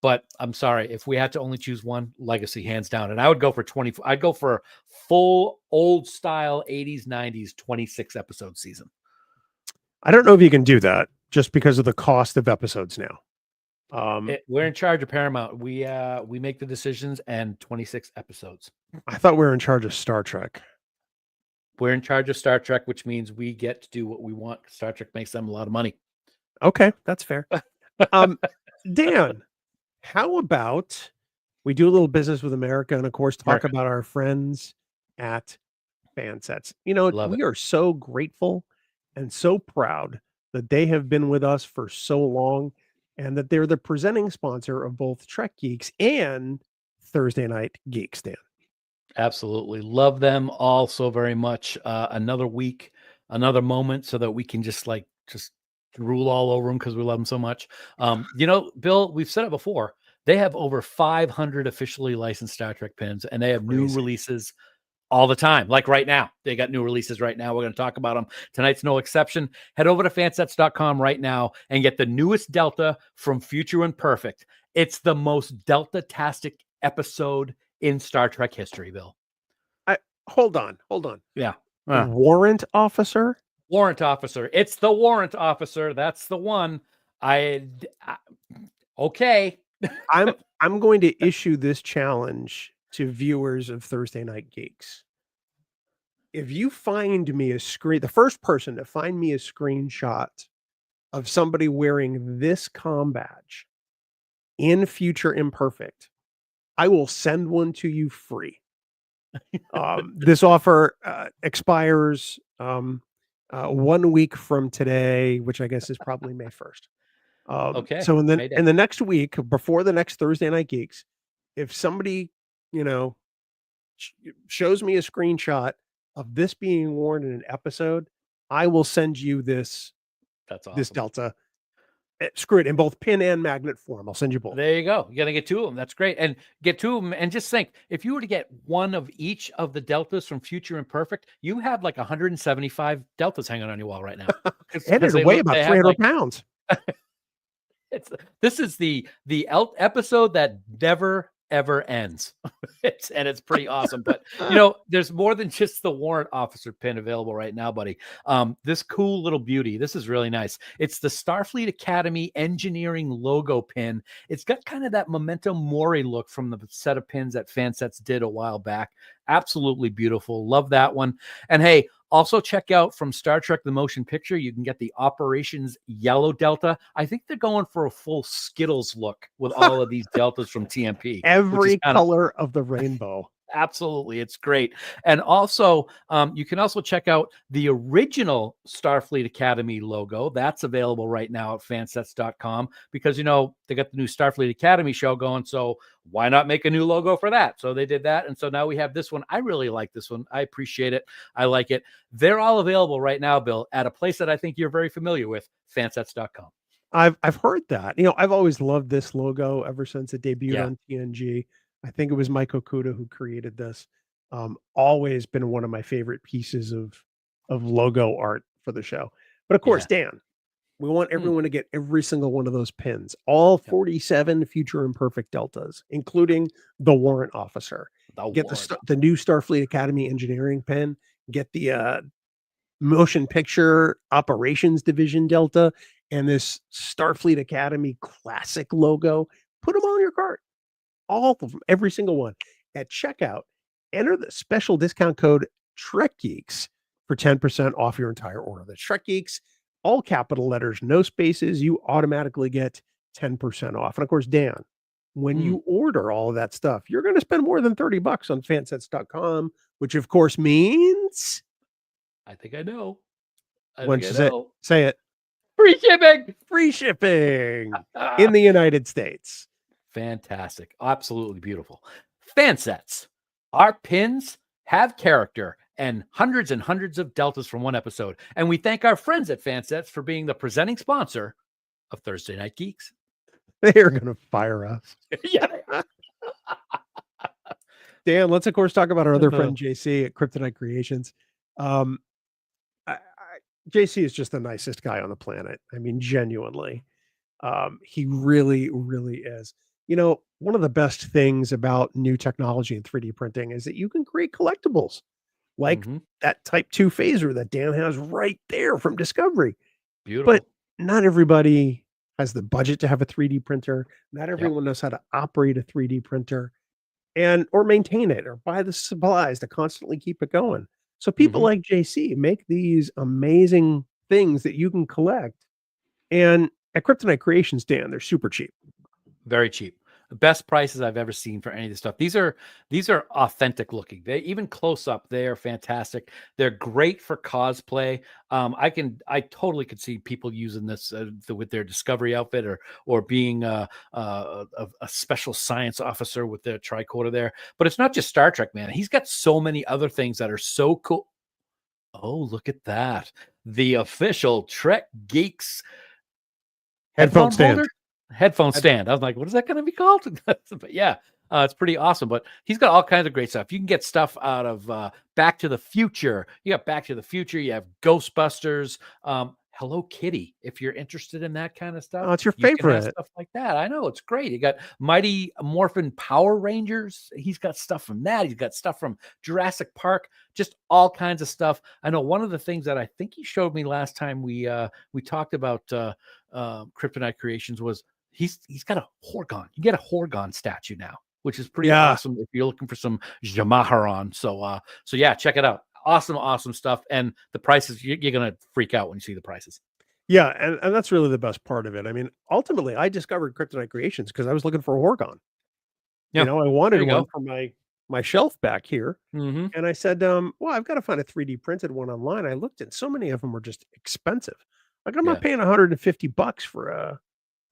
but I'm sorry, if we had to only choose one, Legacy, hands down. And I would go for 20. I'd go for full old style 80s, 90s, 26 episode season. I don't know if you can do that just because of the cost of episodes now. We're in charge of Paramount. We make the decisions, and 26 episodes. I thought we were in charge of Star Trek. We're in charge of Star Trek, which means we get to do what we want. Star Trek makes them a lot of money. Okay, that's fair. Dan, how about we do a little business with America and, of course, talk America. about our friends at Fansets? Love it. We are so grateful and so proud that they have been with us for so long, and that they're the presenting sponsor of both Trek Geeks and Thursday Night Geeks, Dan. Absolutely. Love them all so very much. Another week, another moment so that we can just drool all over them because we love them so much. Bill, we've said it before. They have over 500 officially licensed Star Trek pins, and they have new Crazy. releases all the time. Like right now, they got new releases right now. We're going to talk about them. Tonight's no exception. Head over to fansets.com right now and get the newest Delta from Future Imperfect. It's the most Delta-tastic episode in Star Trek history, Bill. Hold on. Yeah. Warrant officer? Warrant officer. It's the warrant officer. That's the one. Okay. I'm going to issue this challenge to viewers of Thursday Night Geeks. If you find me the first person to find me a screenshot of somebody wearing this comm badge in Future Imperfect, I will send one to you free. This offer expires 1 week from today, which I guess is probably May 1st. Okay. So in the next week, before the next Thursday Night Geeks, if somebody shows me a screenshot of this being worn in an episode, I will send you this. That's awesome. This Delta. Screw it, in both pin and magnet form. I'll send you both. There you go. You're gonna get two of them. That's great. And get two of them. And just think, if you were to get one of each of the Deltas from Future Imperfect, you have like 175 Deltas hanging on your wall right now. And it'll weigh about 300 pounds. This is the episode that never ever ends. It's pretty awesome. But there's more than just the warrant officer pin available right now, buddy. This cool little beauty. This is really nice. It's the Starfleet Academy engineering logo pin. It's got kind of that Memento Mori look from the set of pins that Fansets did a while back. Absolutely beautiful. Love that one. And hey, also check out from Star Trek the Motion Picture, you can get the Operations Yellow Delta. I think they're going for a full Skittles look with all of these Deltas from TMP. Every color of the rainbow. Absolutely. It's great. And also, you can also check out the original Starfleet Academy logo. That's available right now at fansets.com because, they got the new Starfleet Academy show going. So why not make a new logo for that? So they did that. And so now we have this one. I really like this one. I appreciate it. I like it. They're all available right now, Bill, at a place that I think you're very familiar with, fansets.com. I've heard that. I've always loved this logo ever since it debuted on TNG. I think it was Mike Okuda who created this. Always been one of my favorite pieces of logo art for the show. But of course, Dan, we want everyone to get every single one of those pins, all 47 Future Imperfect Deltas, including the warrant officer. Get the new Starfleet Academy engineering pin. Get the Motion Picture Operations Division Delta, and this Starfleet Academy classic logo. Put them all in your cart. All of them, every single one. At checkout, enter the special discount code Trek Geeks for 10% off your entire order. The Trek Geeks, all capital letters, no spaces. You automatically get 10% off. And of course, Dan, when you order all of that stuff, you're going to spend more than $30 on fansets.com, which of course means I think I know. I once think you I know. say it, Free shipping. free shipping in the United States. Fantastic. Absolutely beautiful. Fan sets. Our pins have character and hundreds of deltas from one episode. And we thank our friends at Fansets for being the presenting sponsor of Thursday Night Geeks. They're going to fire us. Yeah. Dan, let's of course talk about our other friend JC at Kryptonite Creations. JC is just the nicest guy on the planet. I mean, genuinely. He really, really is. You know, one of the best things about new technology and 3D printing is that you can create collectibles like that Type 2 phaser that Dan has right there from Discovery. Beautiful. But not everybody has the budget to have a 3D printer. Not everyone knows how to operate a 3D printer and or maintain it or buy the supplies to constantly keep it going. So people like JC make these amazing things that you can collect. And at Kryptonite Creations, Dan, they're super cheap. Very cheap. The best prices I've ever seen for any of this stuff. These are authentic looking. They even close up, they are fantastic. They're great for cosplay. I totally could see people using this with their Discovery outfit or being a special science officer with their tricorder there. But it's not just Star Trek, man. He's got so many other things that are so cool. Oh, look at that. The official Trek Geeks headphone stand. Headphone stand. I was like, what is that going to be called? But yeah, it's pretty awesome. But he's got all kinds of great stuff. You can get stuff out of Back to the Future. You got Back to the Future. You have Ghostbusters. Hello Kitty. If you're interested in that kind of stuff. Oh, it's your favorite. Stuff like that. I know. It's great. You got Mighty Morphin Power Rangers. He's got stuff from that. He's got stuff from Jurassic Park. Just all kinds of stuff. I know one of the things that I think he showed me last time we talked about Kryptonite Creations was he's got a Horgon. You get a Horgon statue now, which is pretty awesome if you're looking for some Jamaharon. So yeah, check it out. Awesome stuff. And the prices, you're gonna freak out when you see the prices. Yeah, and that's really the best part of it. I mean, ultimately, I discovered Kryptonite Creations because I was looking for a Horgon. Yeah. You know, I wanted one for my shelf back here. And I said, well, I've got to find a 3D printed one online. I looked and so many of them were just expensive. Like I'm not paying $150 for a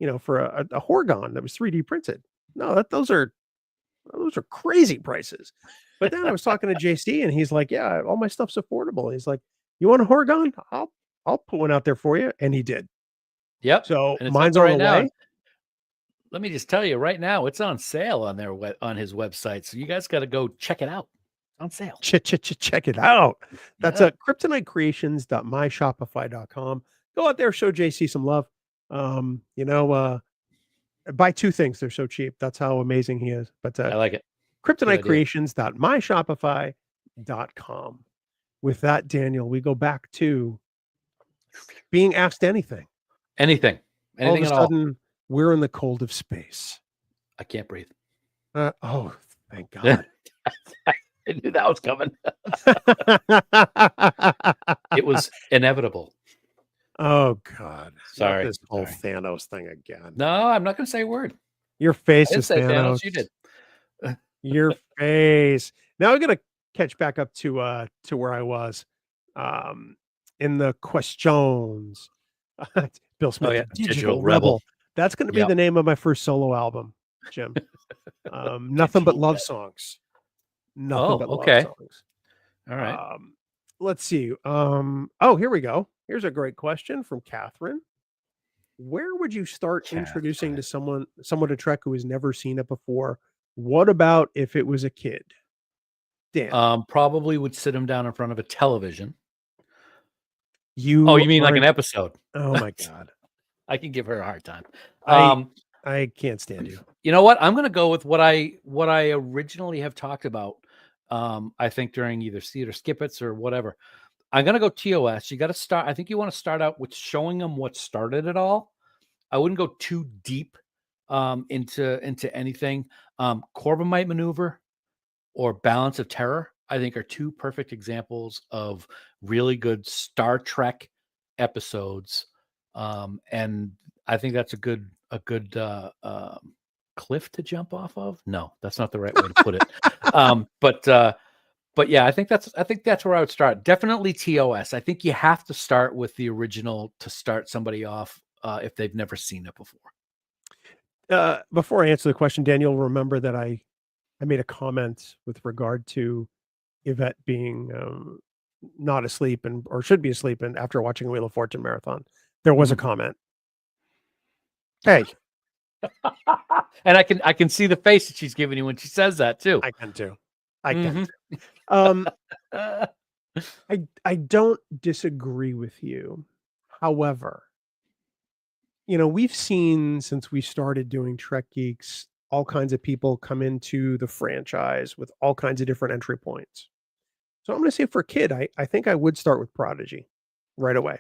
Horgon that was 3D printed. No, those are crazy prices. But then I was talking to JC and he's like, yeah, all my stuff's affordable. He's like, you want a Horgon? I'll put one out there for you. And he did. Yep. So mine's on the way. Let me just tell you right now, it's on sale on his website. So you guys got to go check it out. On sale. Check it out. That's at kryptonitecreations.myshopify.com. Go out there, show JC some love. Buy two things. They're so cheap. That's how amazing he is. But I like it. kryptonitecreations.myshopify.com. With that, Daniel, we go back to being asked anything. Anything All of a at sudden, all. We're in the cold of space. I can't breathe. Oh, thank God. I knew that was coming. It was inevitable. Oh, God. Sorry. This whole Thanos thing again. No, I'm not going to say a word. Your face is Thanos. You did. Your face. Now I'm going to catch back up to where I was in the questions. Bill Smith, Digital Rebel. That's going to be the name of my first solo album, Jim. Nothing but love songs. Nothing but love songs. All right. Let's see. Here we go. Here's a great question from Catherine. Where would you start introducing to someone to Trek who has never seen it before? What about if it was a kid? Dan. Probably would sit him down in front of a television. You mean like an episode? Oh my God. I can give her a hard time. I can't stand you. You know what? I'm going to go with what I originally have talked about. I think during either Theater Skip-Its or whatever. I'm gonna go TOS. You got to start. I think you want to start out with showing them what started it all. I wouldn't go too deep into anything. Corbomite Maneuver or Balance of Terror, I think, are two perfect examples of really good Star Trek episodes. And I think that's a good cliff to jump off of. No, that's not the right way to put it. But yeah, I think that's where I would start. Definitely TOS. I think you have to start with the original to start somebody off if they've never seen it before. Before I answer the question, Daniel, remember that I made a comment with regard to Yvette being not asleep or should be asleep and after watching Wheel of Fortune marathon. There was a comment. Hey, and I can see the face that she's giving you when she says that too. I can too. I can too. I don't disagree with you. However, we've seen since we started doing Trek Geeks, all kinds of people come into the franchise with all kinds of different entry points. So I'm going to say for a kid, I think I would start with Prodigy right away.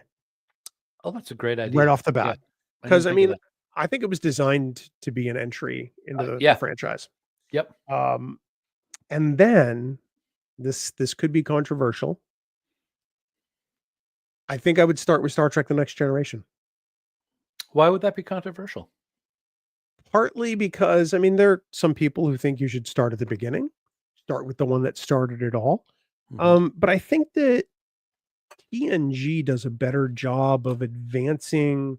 Oh, that's a great idea. Right off the bat. Because I mean, I think it was designed to be an entry into the franchise. Yep. And then this could be controversial. I think I would start with Star Trek: The Next Generation. Why would that be controversial? Partly because, I mean, there are some people who think you should start at the beginning, start with the one that started it all. But I think that TNG does a better job of advancing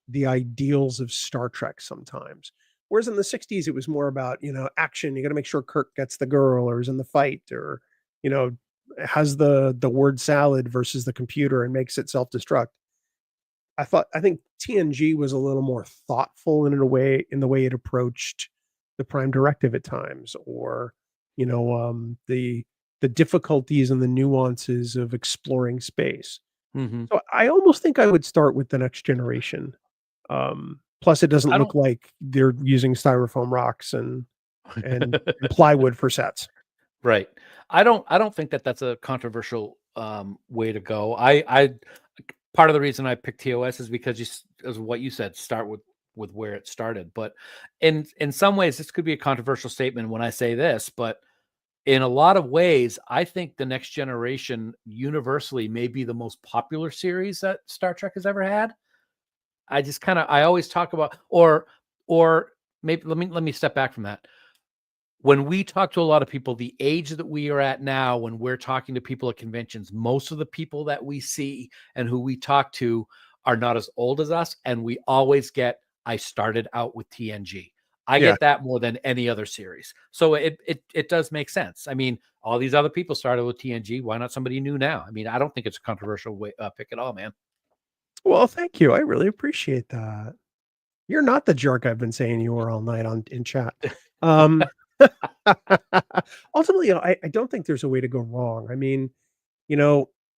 the ideals of Star Trek sometimes. Whereas in the 60s, it was more about, action. You got to make sure Kirk gets the girl or is in the fight or, has the word salad versus the computer and makes it self-destruct. I think TNG was a little more thoughtful in the way it approached the Prime Directive at times, or the difficulties and the nuances of exploring space. So I almost think I would start with The Next Generation. Plus, it doesn't look like they're using styrofoam rocks and plywood for sets. Right. I don't think that that's a controversial way to go. I part of the reason I picked TOS is because as what you said, start with where it started. But in some ways, this could be a controversial statement when I say this, but in a lot of ways, I think The Next Generation universally may be the most popular series that Star Trek has ever had. I always talk about, or maybe let me step back from that. When we talk to a lot of people, the age that we are at now, when we're talking to people at conventions, most of the people that we see and who we talk to are not as old as us. And we always get, I started out with TNG. I get that more than any other series. So it does make sense. I mean, all these other people started with TNG. Why not somebody new now? I mean, I don't think it's a controversial pick at all, man. Well, thank you. I really appreciate that. You're not the jerk I've been saying you were all night in chat. Ultimately, I don't think there's a way to go wrong. I mean,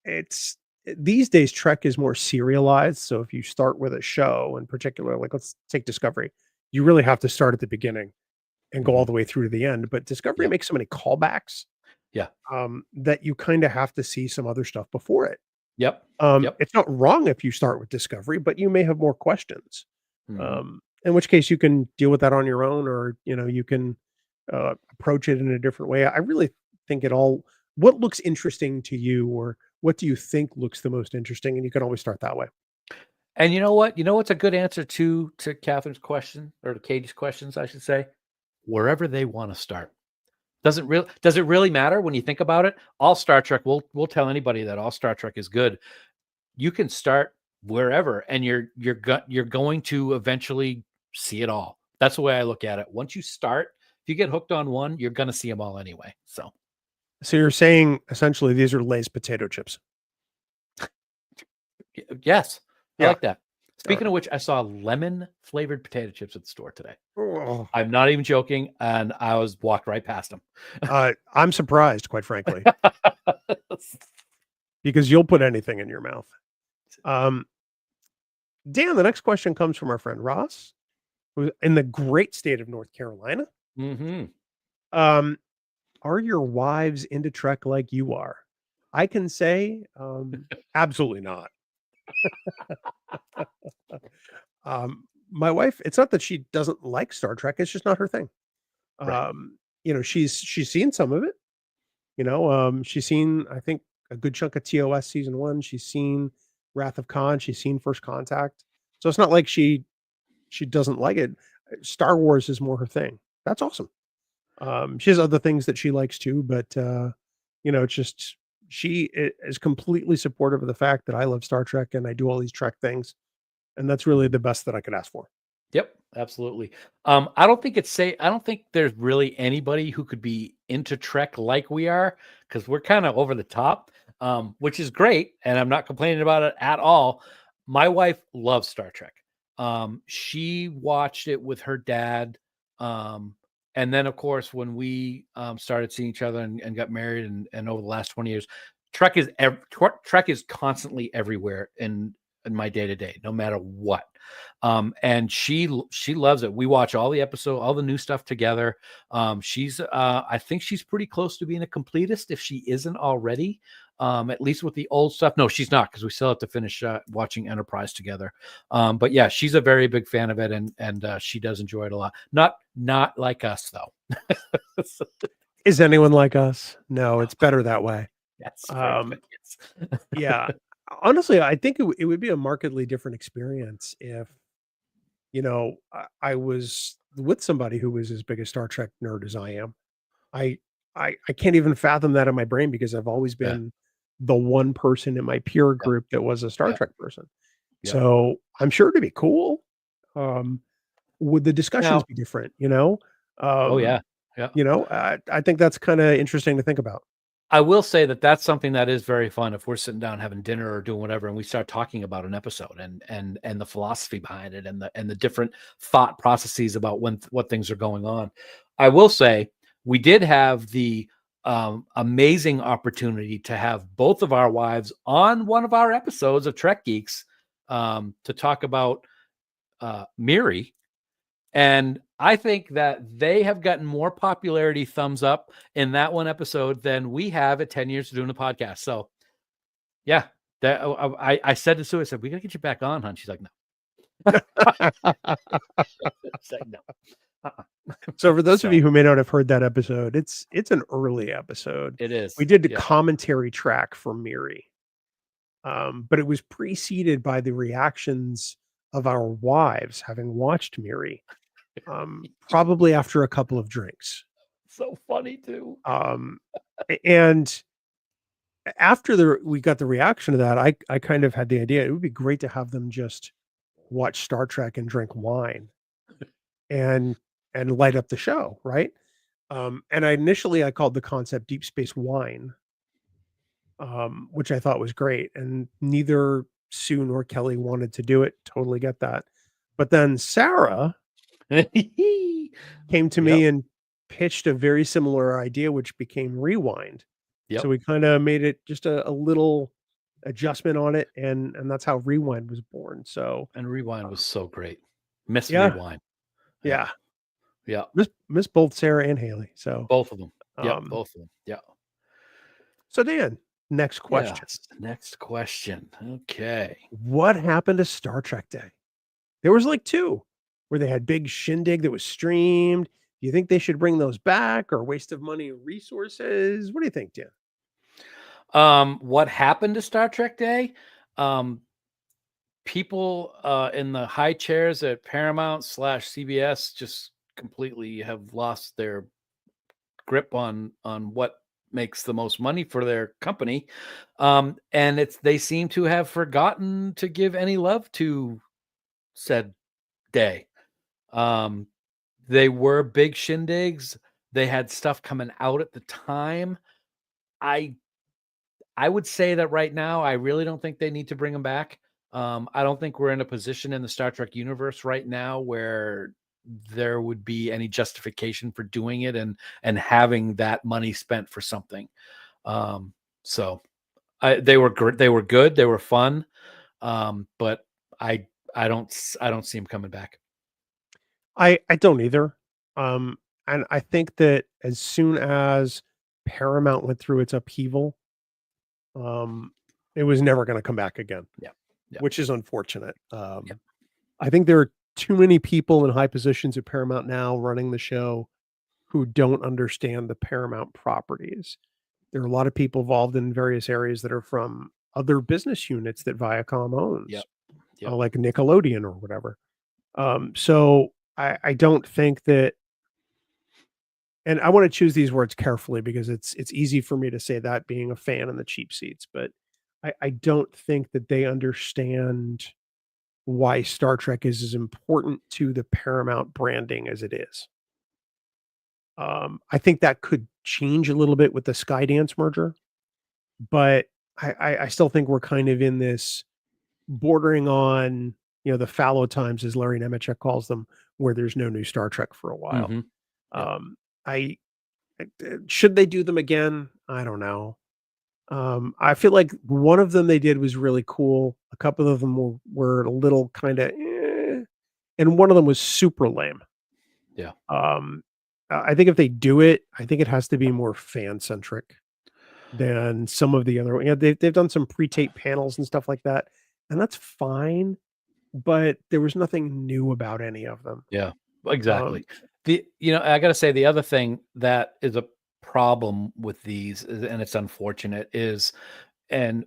it's these days Trek is more serialized. So if you start with a show in particular, like let's take Discovery, you really have to start at the beginning and go all the way through to the end. But Discovery makes so many callbacks, that you kind of have to see some other stuff before it. Yep. It's not wrong if you start with Discovery, but you may have more questions. In which case you can deal with that on your own, or you can approach it in a different way. I really think what looks interesting to you, or what do you think looks the most interesting, and you can always start that way. And you know what? What's a good answer to Catherine's question, or to Katie's questions, I should say? Wherever they want to start. Does it really matter when you think about it? All Star Trek, we'll tell anybody that all Star Trek is good. You can start wherever, and you're going to eventually see it all. That's the way I look at it. Once you start, if you get hooked on one, you're going to see them all anyway. So you're saying essentially these are Lay's potato chips. Yes, I like that. Speaking of which, I saw lemon flavored potato chips at the store today. Oh. I'm not even joking, and I walked right past them. I'm surprised, quite frankly, because you'll put anything in your mouth. Dan, the next question comes from our friend Ross, who's in the great state of North Carolina. Are your wives into Trek like you are? I can say, absolutely not. My wife, it's not that she doesn't like Star Trek, it's just not her thing. Right. She's seen some of it, she's seen, I think, a good chunk of TOS season 1, she's seen Wrath of Khan, she's seen First Contact. So it's not like she doesn't like it. Star Wars is more her thing. That's awesome. She has other things that she likes too, but it's just is completely supportive of the fact that I love Star Trek and I do all these Trek things, and that's really the best that I could ask for. Yep, absolutely. I don't think there's really anybody who could be into Trek like we are, because we're kind of over the top, which is great, and I'm not complaining about it at all. My wife loves Star Trek. She watched it with her dad, and then of course when we started seeing each other and got married, and over the last 20 years, Trek is constantly everywhere in my day to day, no matter what. And she loves it. We watch all the episode, all the new stuff together. She's I think she's pretty close to being a completist if she isn't already. At least with the old stuff. No, she's not, because we still have to finish watching Enterprise together. But yeah, she's a very big fan of it, and she does enjoy it a lot. Not like us though. Is anyone like us? No, it's better that way. Yes, yes. Yeah. Honestly, I think it would be a markedly different experience if, I was with somebody who was as big a Star Trek nerd as I am. I I can't even fathom that in my brain because I've always Yeah, been the one person in my peer yeah, group that was a Star yeah, Trek person. yeah. So, I'm sure it'd be cool. Um, would the discussions Now, be different, oh Um, yeah, yeah. I think that's kinda interesting to think about. I will say that that's something that is very fun if we're sitting down having dinner or doing whatever, and we start talking about an episode and the philosophy behind it and the different thought processes about what things are going on. I will say we did have the amazing opportunity to have both of our wives on one of our episodes of Trek Geeks, to talk about Miri, and I think that they have gotten more popularity thumbs up in that one episode than we have at 10 years of doing the podcast. So yeah, that I said to Sue, I said, we gotta get you back on, hon. She's like, no. She's like, no. Uh-uh. So for those of So you who may not have heard that episode, it's an early episode. it We is. did the Yeah. commentary track for Miri, but it was preceded by the reactions of our wives having watched Miri, probably after a couple of drinks. So funny too. Um, and after we got the reaction to that, I kind of had the idea it would be great to have them just watch Star Trek and drink wine and light up the show, right? And I called the concept deep space wine, which I thought was great. And neither Sue nor Kelly wanted to do it. Totally get that. But then Sarah came to Yep. me and pitched a very similar idea, which became Rewind. So Yep. we kind of made it just a little adjustment on it, and that's how Rewind was born. So And Rewind was so great. Miss yeah, Rewind. Yeah. yeah, Yeah. miss both Sarah and Haley. So Both of them. Yep. um, Both of them. Yeah. so Dan, next question: Yes. Next question. Okay. what happened to Star Trek Day? There was like two where they had big shindig that was streamed. Do you think they should bring those back or waste of money and resources? What do you think, Dan? What happened to Star Trek Day? Um, People in the high chairs at Paramount slash CBS just completely have lost their grip on what makes the most money for their company. And they seem to have forgotten to give any love to said day. Um, they were big shindigs. They had stuff coming out at the time. I I would say that right now, I really don't think they need to bring them back. I don't think we're in a position in the Star Trek universe right now where there would be any justification for doing it and having that money spent for something. Um, so they were they were good, they were fun, but I I don't see them coming back. I don't either. And I think that as soon as Paramount went through its upheaval, it was never going to come back again. Yeah. Which is unfortunate. I think there are too many people in high positions at Paramount now running the show who don't understand the Paramount properties. There are a lot of people involved in various areas that are from other business units that Viacom owns, like Nickelodeon or whatever. So I don't think that, and I want to choose these words carefully because it's easy for me to say that being a fan in the cheap seats, but I don't think that they understand why Star Trek is as important to the Paramount branding as it is. I think that could change a little bit with the Skydance merger, but I still think we're kind of in this bordering on, the fallow times, as Larry Nemechek calls them, where there's no new Star Trek for a while. I should they do them again? I don't know. I feel like one of them they did was really cool. A couple of them were a little kind of, and one of them was super lame. Yeah. I think if they do it, I think it has to be more fan centric than some of the other. They've done some pre-tape panels and stuff like that, and that's fine. But there was nothing new about any of them. Yeah, exactly. I got to say the other thing that is a problem with these, and it's unfortunate, is, and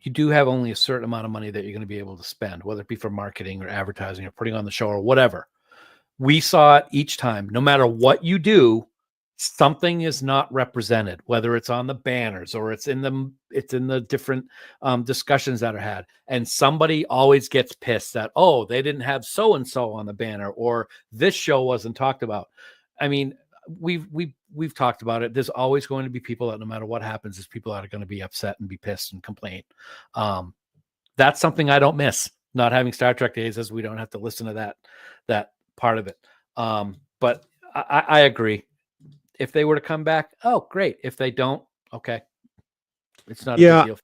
you do have only a certain amount of money that you're going to be able to spend, whether it be for marketing or advertising or putting on the show or whatever. We saw it each time. No matter what you do, something is not represented, whether it's on the banners or it's in the different discussions that are had. And somebody always gets pissed that, oh, they didn't have so-and-so on the banner, or this show wasn't talked about. I mean, we've talked about it. There's always going to be people that no matter what happens, there's people that are going to be upset and be pissed and complain. That's something I don't miss, not having Star Trek days, as we don't have to listen to that part of it. But I agree. If they were to come back, oh, great. If they don't, okay. It's not a big deal.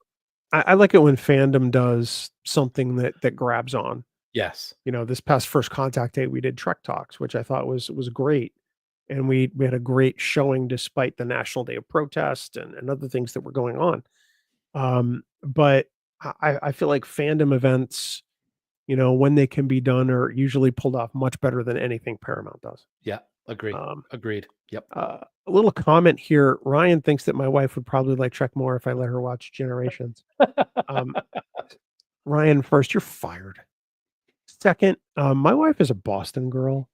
I like it when fandom does something that grabs on. Yes. This past First Contact Day, we did Trek Talks, which I thought was great. And we had a great showing despite the National Day of Protest and other things that were going on. But I feel like fandom events, when they can be done, are usually pulled off much better than anything Paramount does. Yeah, agreed. Agreed. Yep. A little comment here. Ryan thinks that my wife would probably like Trek more if I let her watch Generations. Ryan, first, you're fired. Second, my wife is a Boston girl.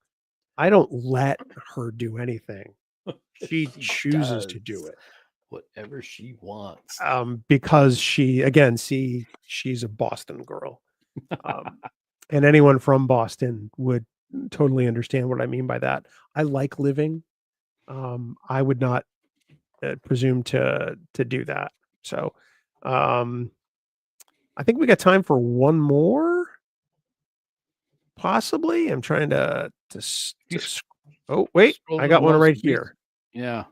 I don't let her do anything. She chooses to do it. Whatever she wants. Because she's a Boston girl. And anyone from Boston would totally understand what I mean by that. I like living. I would not presume to do that. So I think we got time for one more. Possibly. I'm trying to oh, wait. I got one right here. Yeah.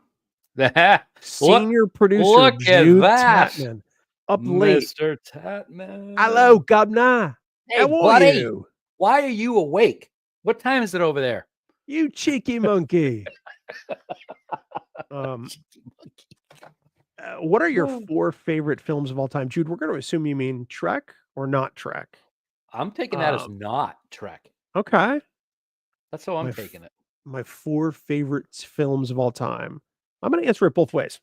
Senior producer look Jude at that. Tatman. Up late. Mr. Tatman. Hello, Governor. Hey, how buddy. are you? Why are you awake? What time is it over there? You cheeky monkey. What are your 4 favorite films of all time? Jude, we're going to assume you mean Trek or not Trek. I'm taking that as not Trek. Okay. That's how I'm taking it. My 4 favorite films of all time. I'm going to answer it both ways.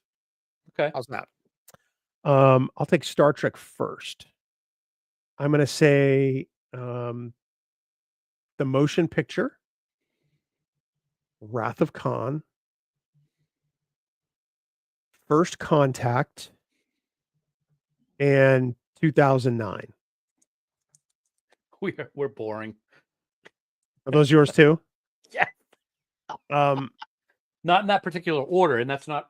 Okay. How's that? I'll take Star Trek first. I'm going to say the motion picture, Wrath of Khan, First Contact, and 2009. We're boring. Are those yours too? Yeah. Not in that particular order, and that's not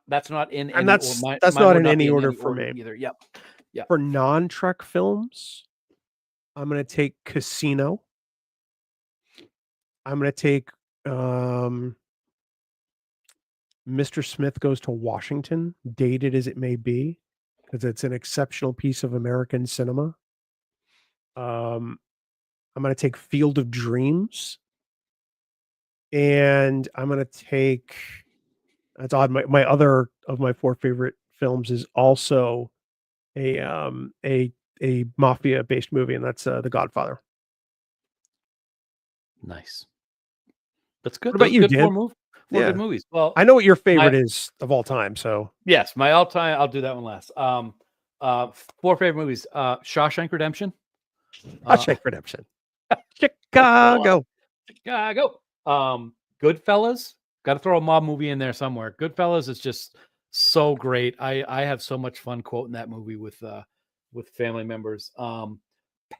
in. And that's not in any order for me either. Yep. Yeah. For non-Trek films, I'm going to take Casino. I'm going to take Mr. Smith Goes to Washington, dated as it may be, because it's an exceptional piece of American cinema. I'm going to take Field of Dreams. And I'm going to take, that's odd, my other of my 4 favorite films is also a mafia based movie, and that's The Godfather. Nice. That's good. What about Those are you, good Dan? four Yeah. good movies. Well, I know what your my favorite is of all time. So yes, my all-time. I'll do that one last. Four favorite movies: Shawshank Redemption, Shawshank Redemption, Love Chicago. Chicago, Goodfellas. Got to throw a mob movie in there somewhere. Goodfellas is just so great. I have so much fun quoting that movie with family members.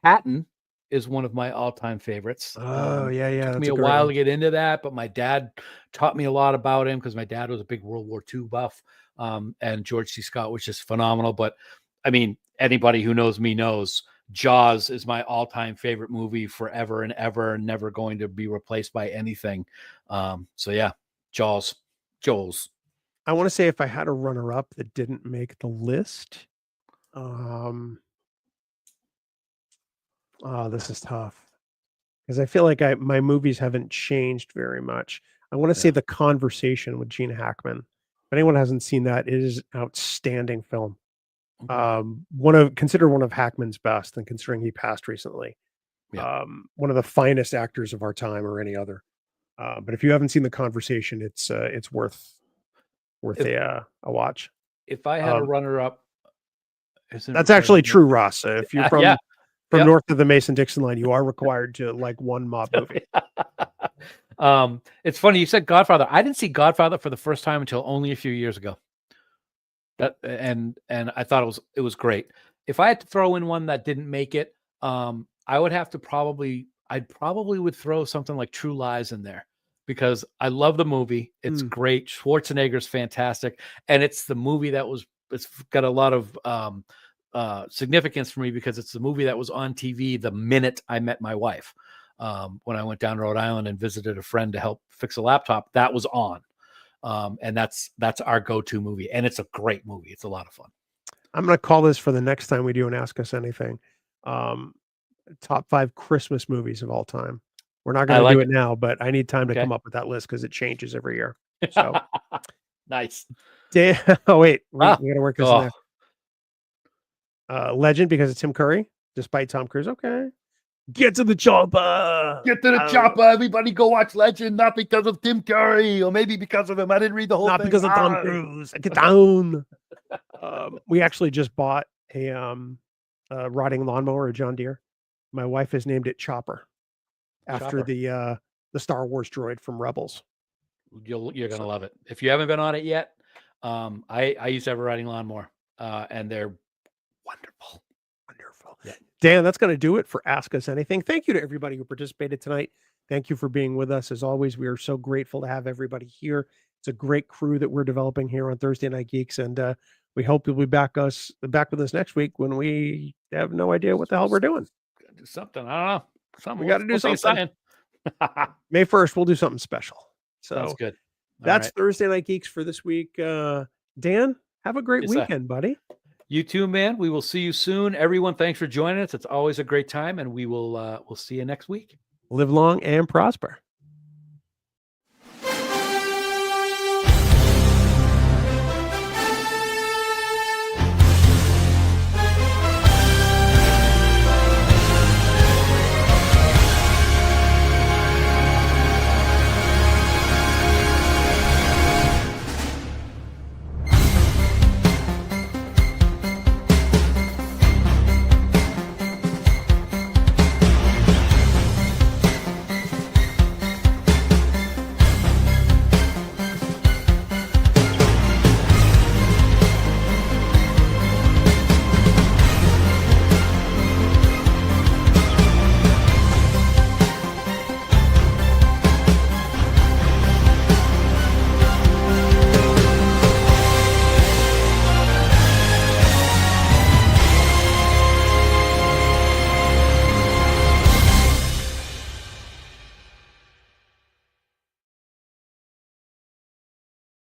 Patton is one of my all-time favorites. Oh yeah, It yeah. took That's me a a great while one. to get into that, but my dad taught me a lot about him because my dad was a big World War II buff. And George C. Scott was just phenomenal. But I mean, anybody who knows me knows Jaws is my all-time favorite movie forever and ever, never going to be replaced by anything. So yeah, Jaws. I want to say if I had a runner-up that didn't make the list, this is tough because I feel like my movies haven't changed very much. I want to say Yeah. The Conversation with Gene Hackman. If anyone hasn't seen that, it is an outstanding film. Okay. Considered one of Hackman's best, and considering he passed recently, Yeah. one of the finest actors of our time or any other. But if you haven't seen The Conversation, it's worth If a watch. if I had a Um, runner-up, that's actually true, Ross. If you're yeah. from Yep. north of the Mason-Dixon line, you are required to like one mob movie. It's funny you said Godfather. I didn't see Godfather for the first time until only a few years ago. And I thought it was great. If I had to throw in one that didn't make it, I would have to I'd probably would throw something like True Lies in there because I love the movie. It's great. Schwarzenegger's fantastic, and it's the movie it's got a lot of significance for me because it's the movie that was on TV the minute I met my wife. When I went down to Rhode Island and visited a friend to help fix a laptop, that was on. And that's our go-to movie, and it's a great movie. It's a lot of fun. I'm going to call this for the next time we do an Ask Us Anything. Top 5 Christmas movies of all time. We're not going to do it now, but I need time to come up with that list because it changes every year. So nice. Oh wait, we got to work this in there. Legend because it's Tim Curry, despite Tom Cruise. Okay. Get to the chopper. Get to the chopper. Everybody go watch Legend, not because of Tim Curry, or maybe because of him. I didn't read the whole thing. Not because of Tom Cruise. Get down. We actually just bought a riding lawnmower, a John Deere. My wife has named it Chopper after the Star Wars droid from Rebels. You're gonna love it. If you haven't been on it yet, I used to have a riding lawnmower, and they're wonderful. Yeah. Dan, that's going to do it for Ask Us Anything. Thank you to everybody who participated tonight. Thank you for being with us. As always, we are so grateful to have everybody here. It's a great crew that we're developing here on Thursday Night Geeks, and we hope you'll be back with us next week when we have no idea what the hell we're doing. Gotta do something. I don't know. Something. We got to do something. May 1st, we'll do something special. So sounds good. That's Thursday Night Geeks for this week. Dan, have a great weekend, buddy. You too, man. We will see you soon. Everyone, thanks for joining us. It's always a great time, and we'll see you next week. Live long and prosper.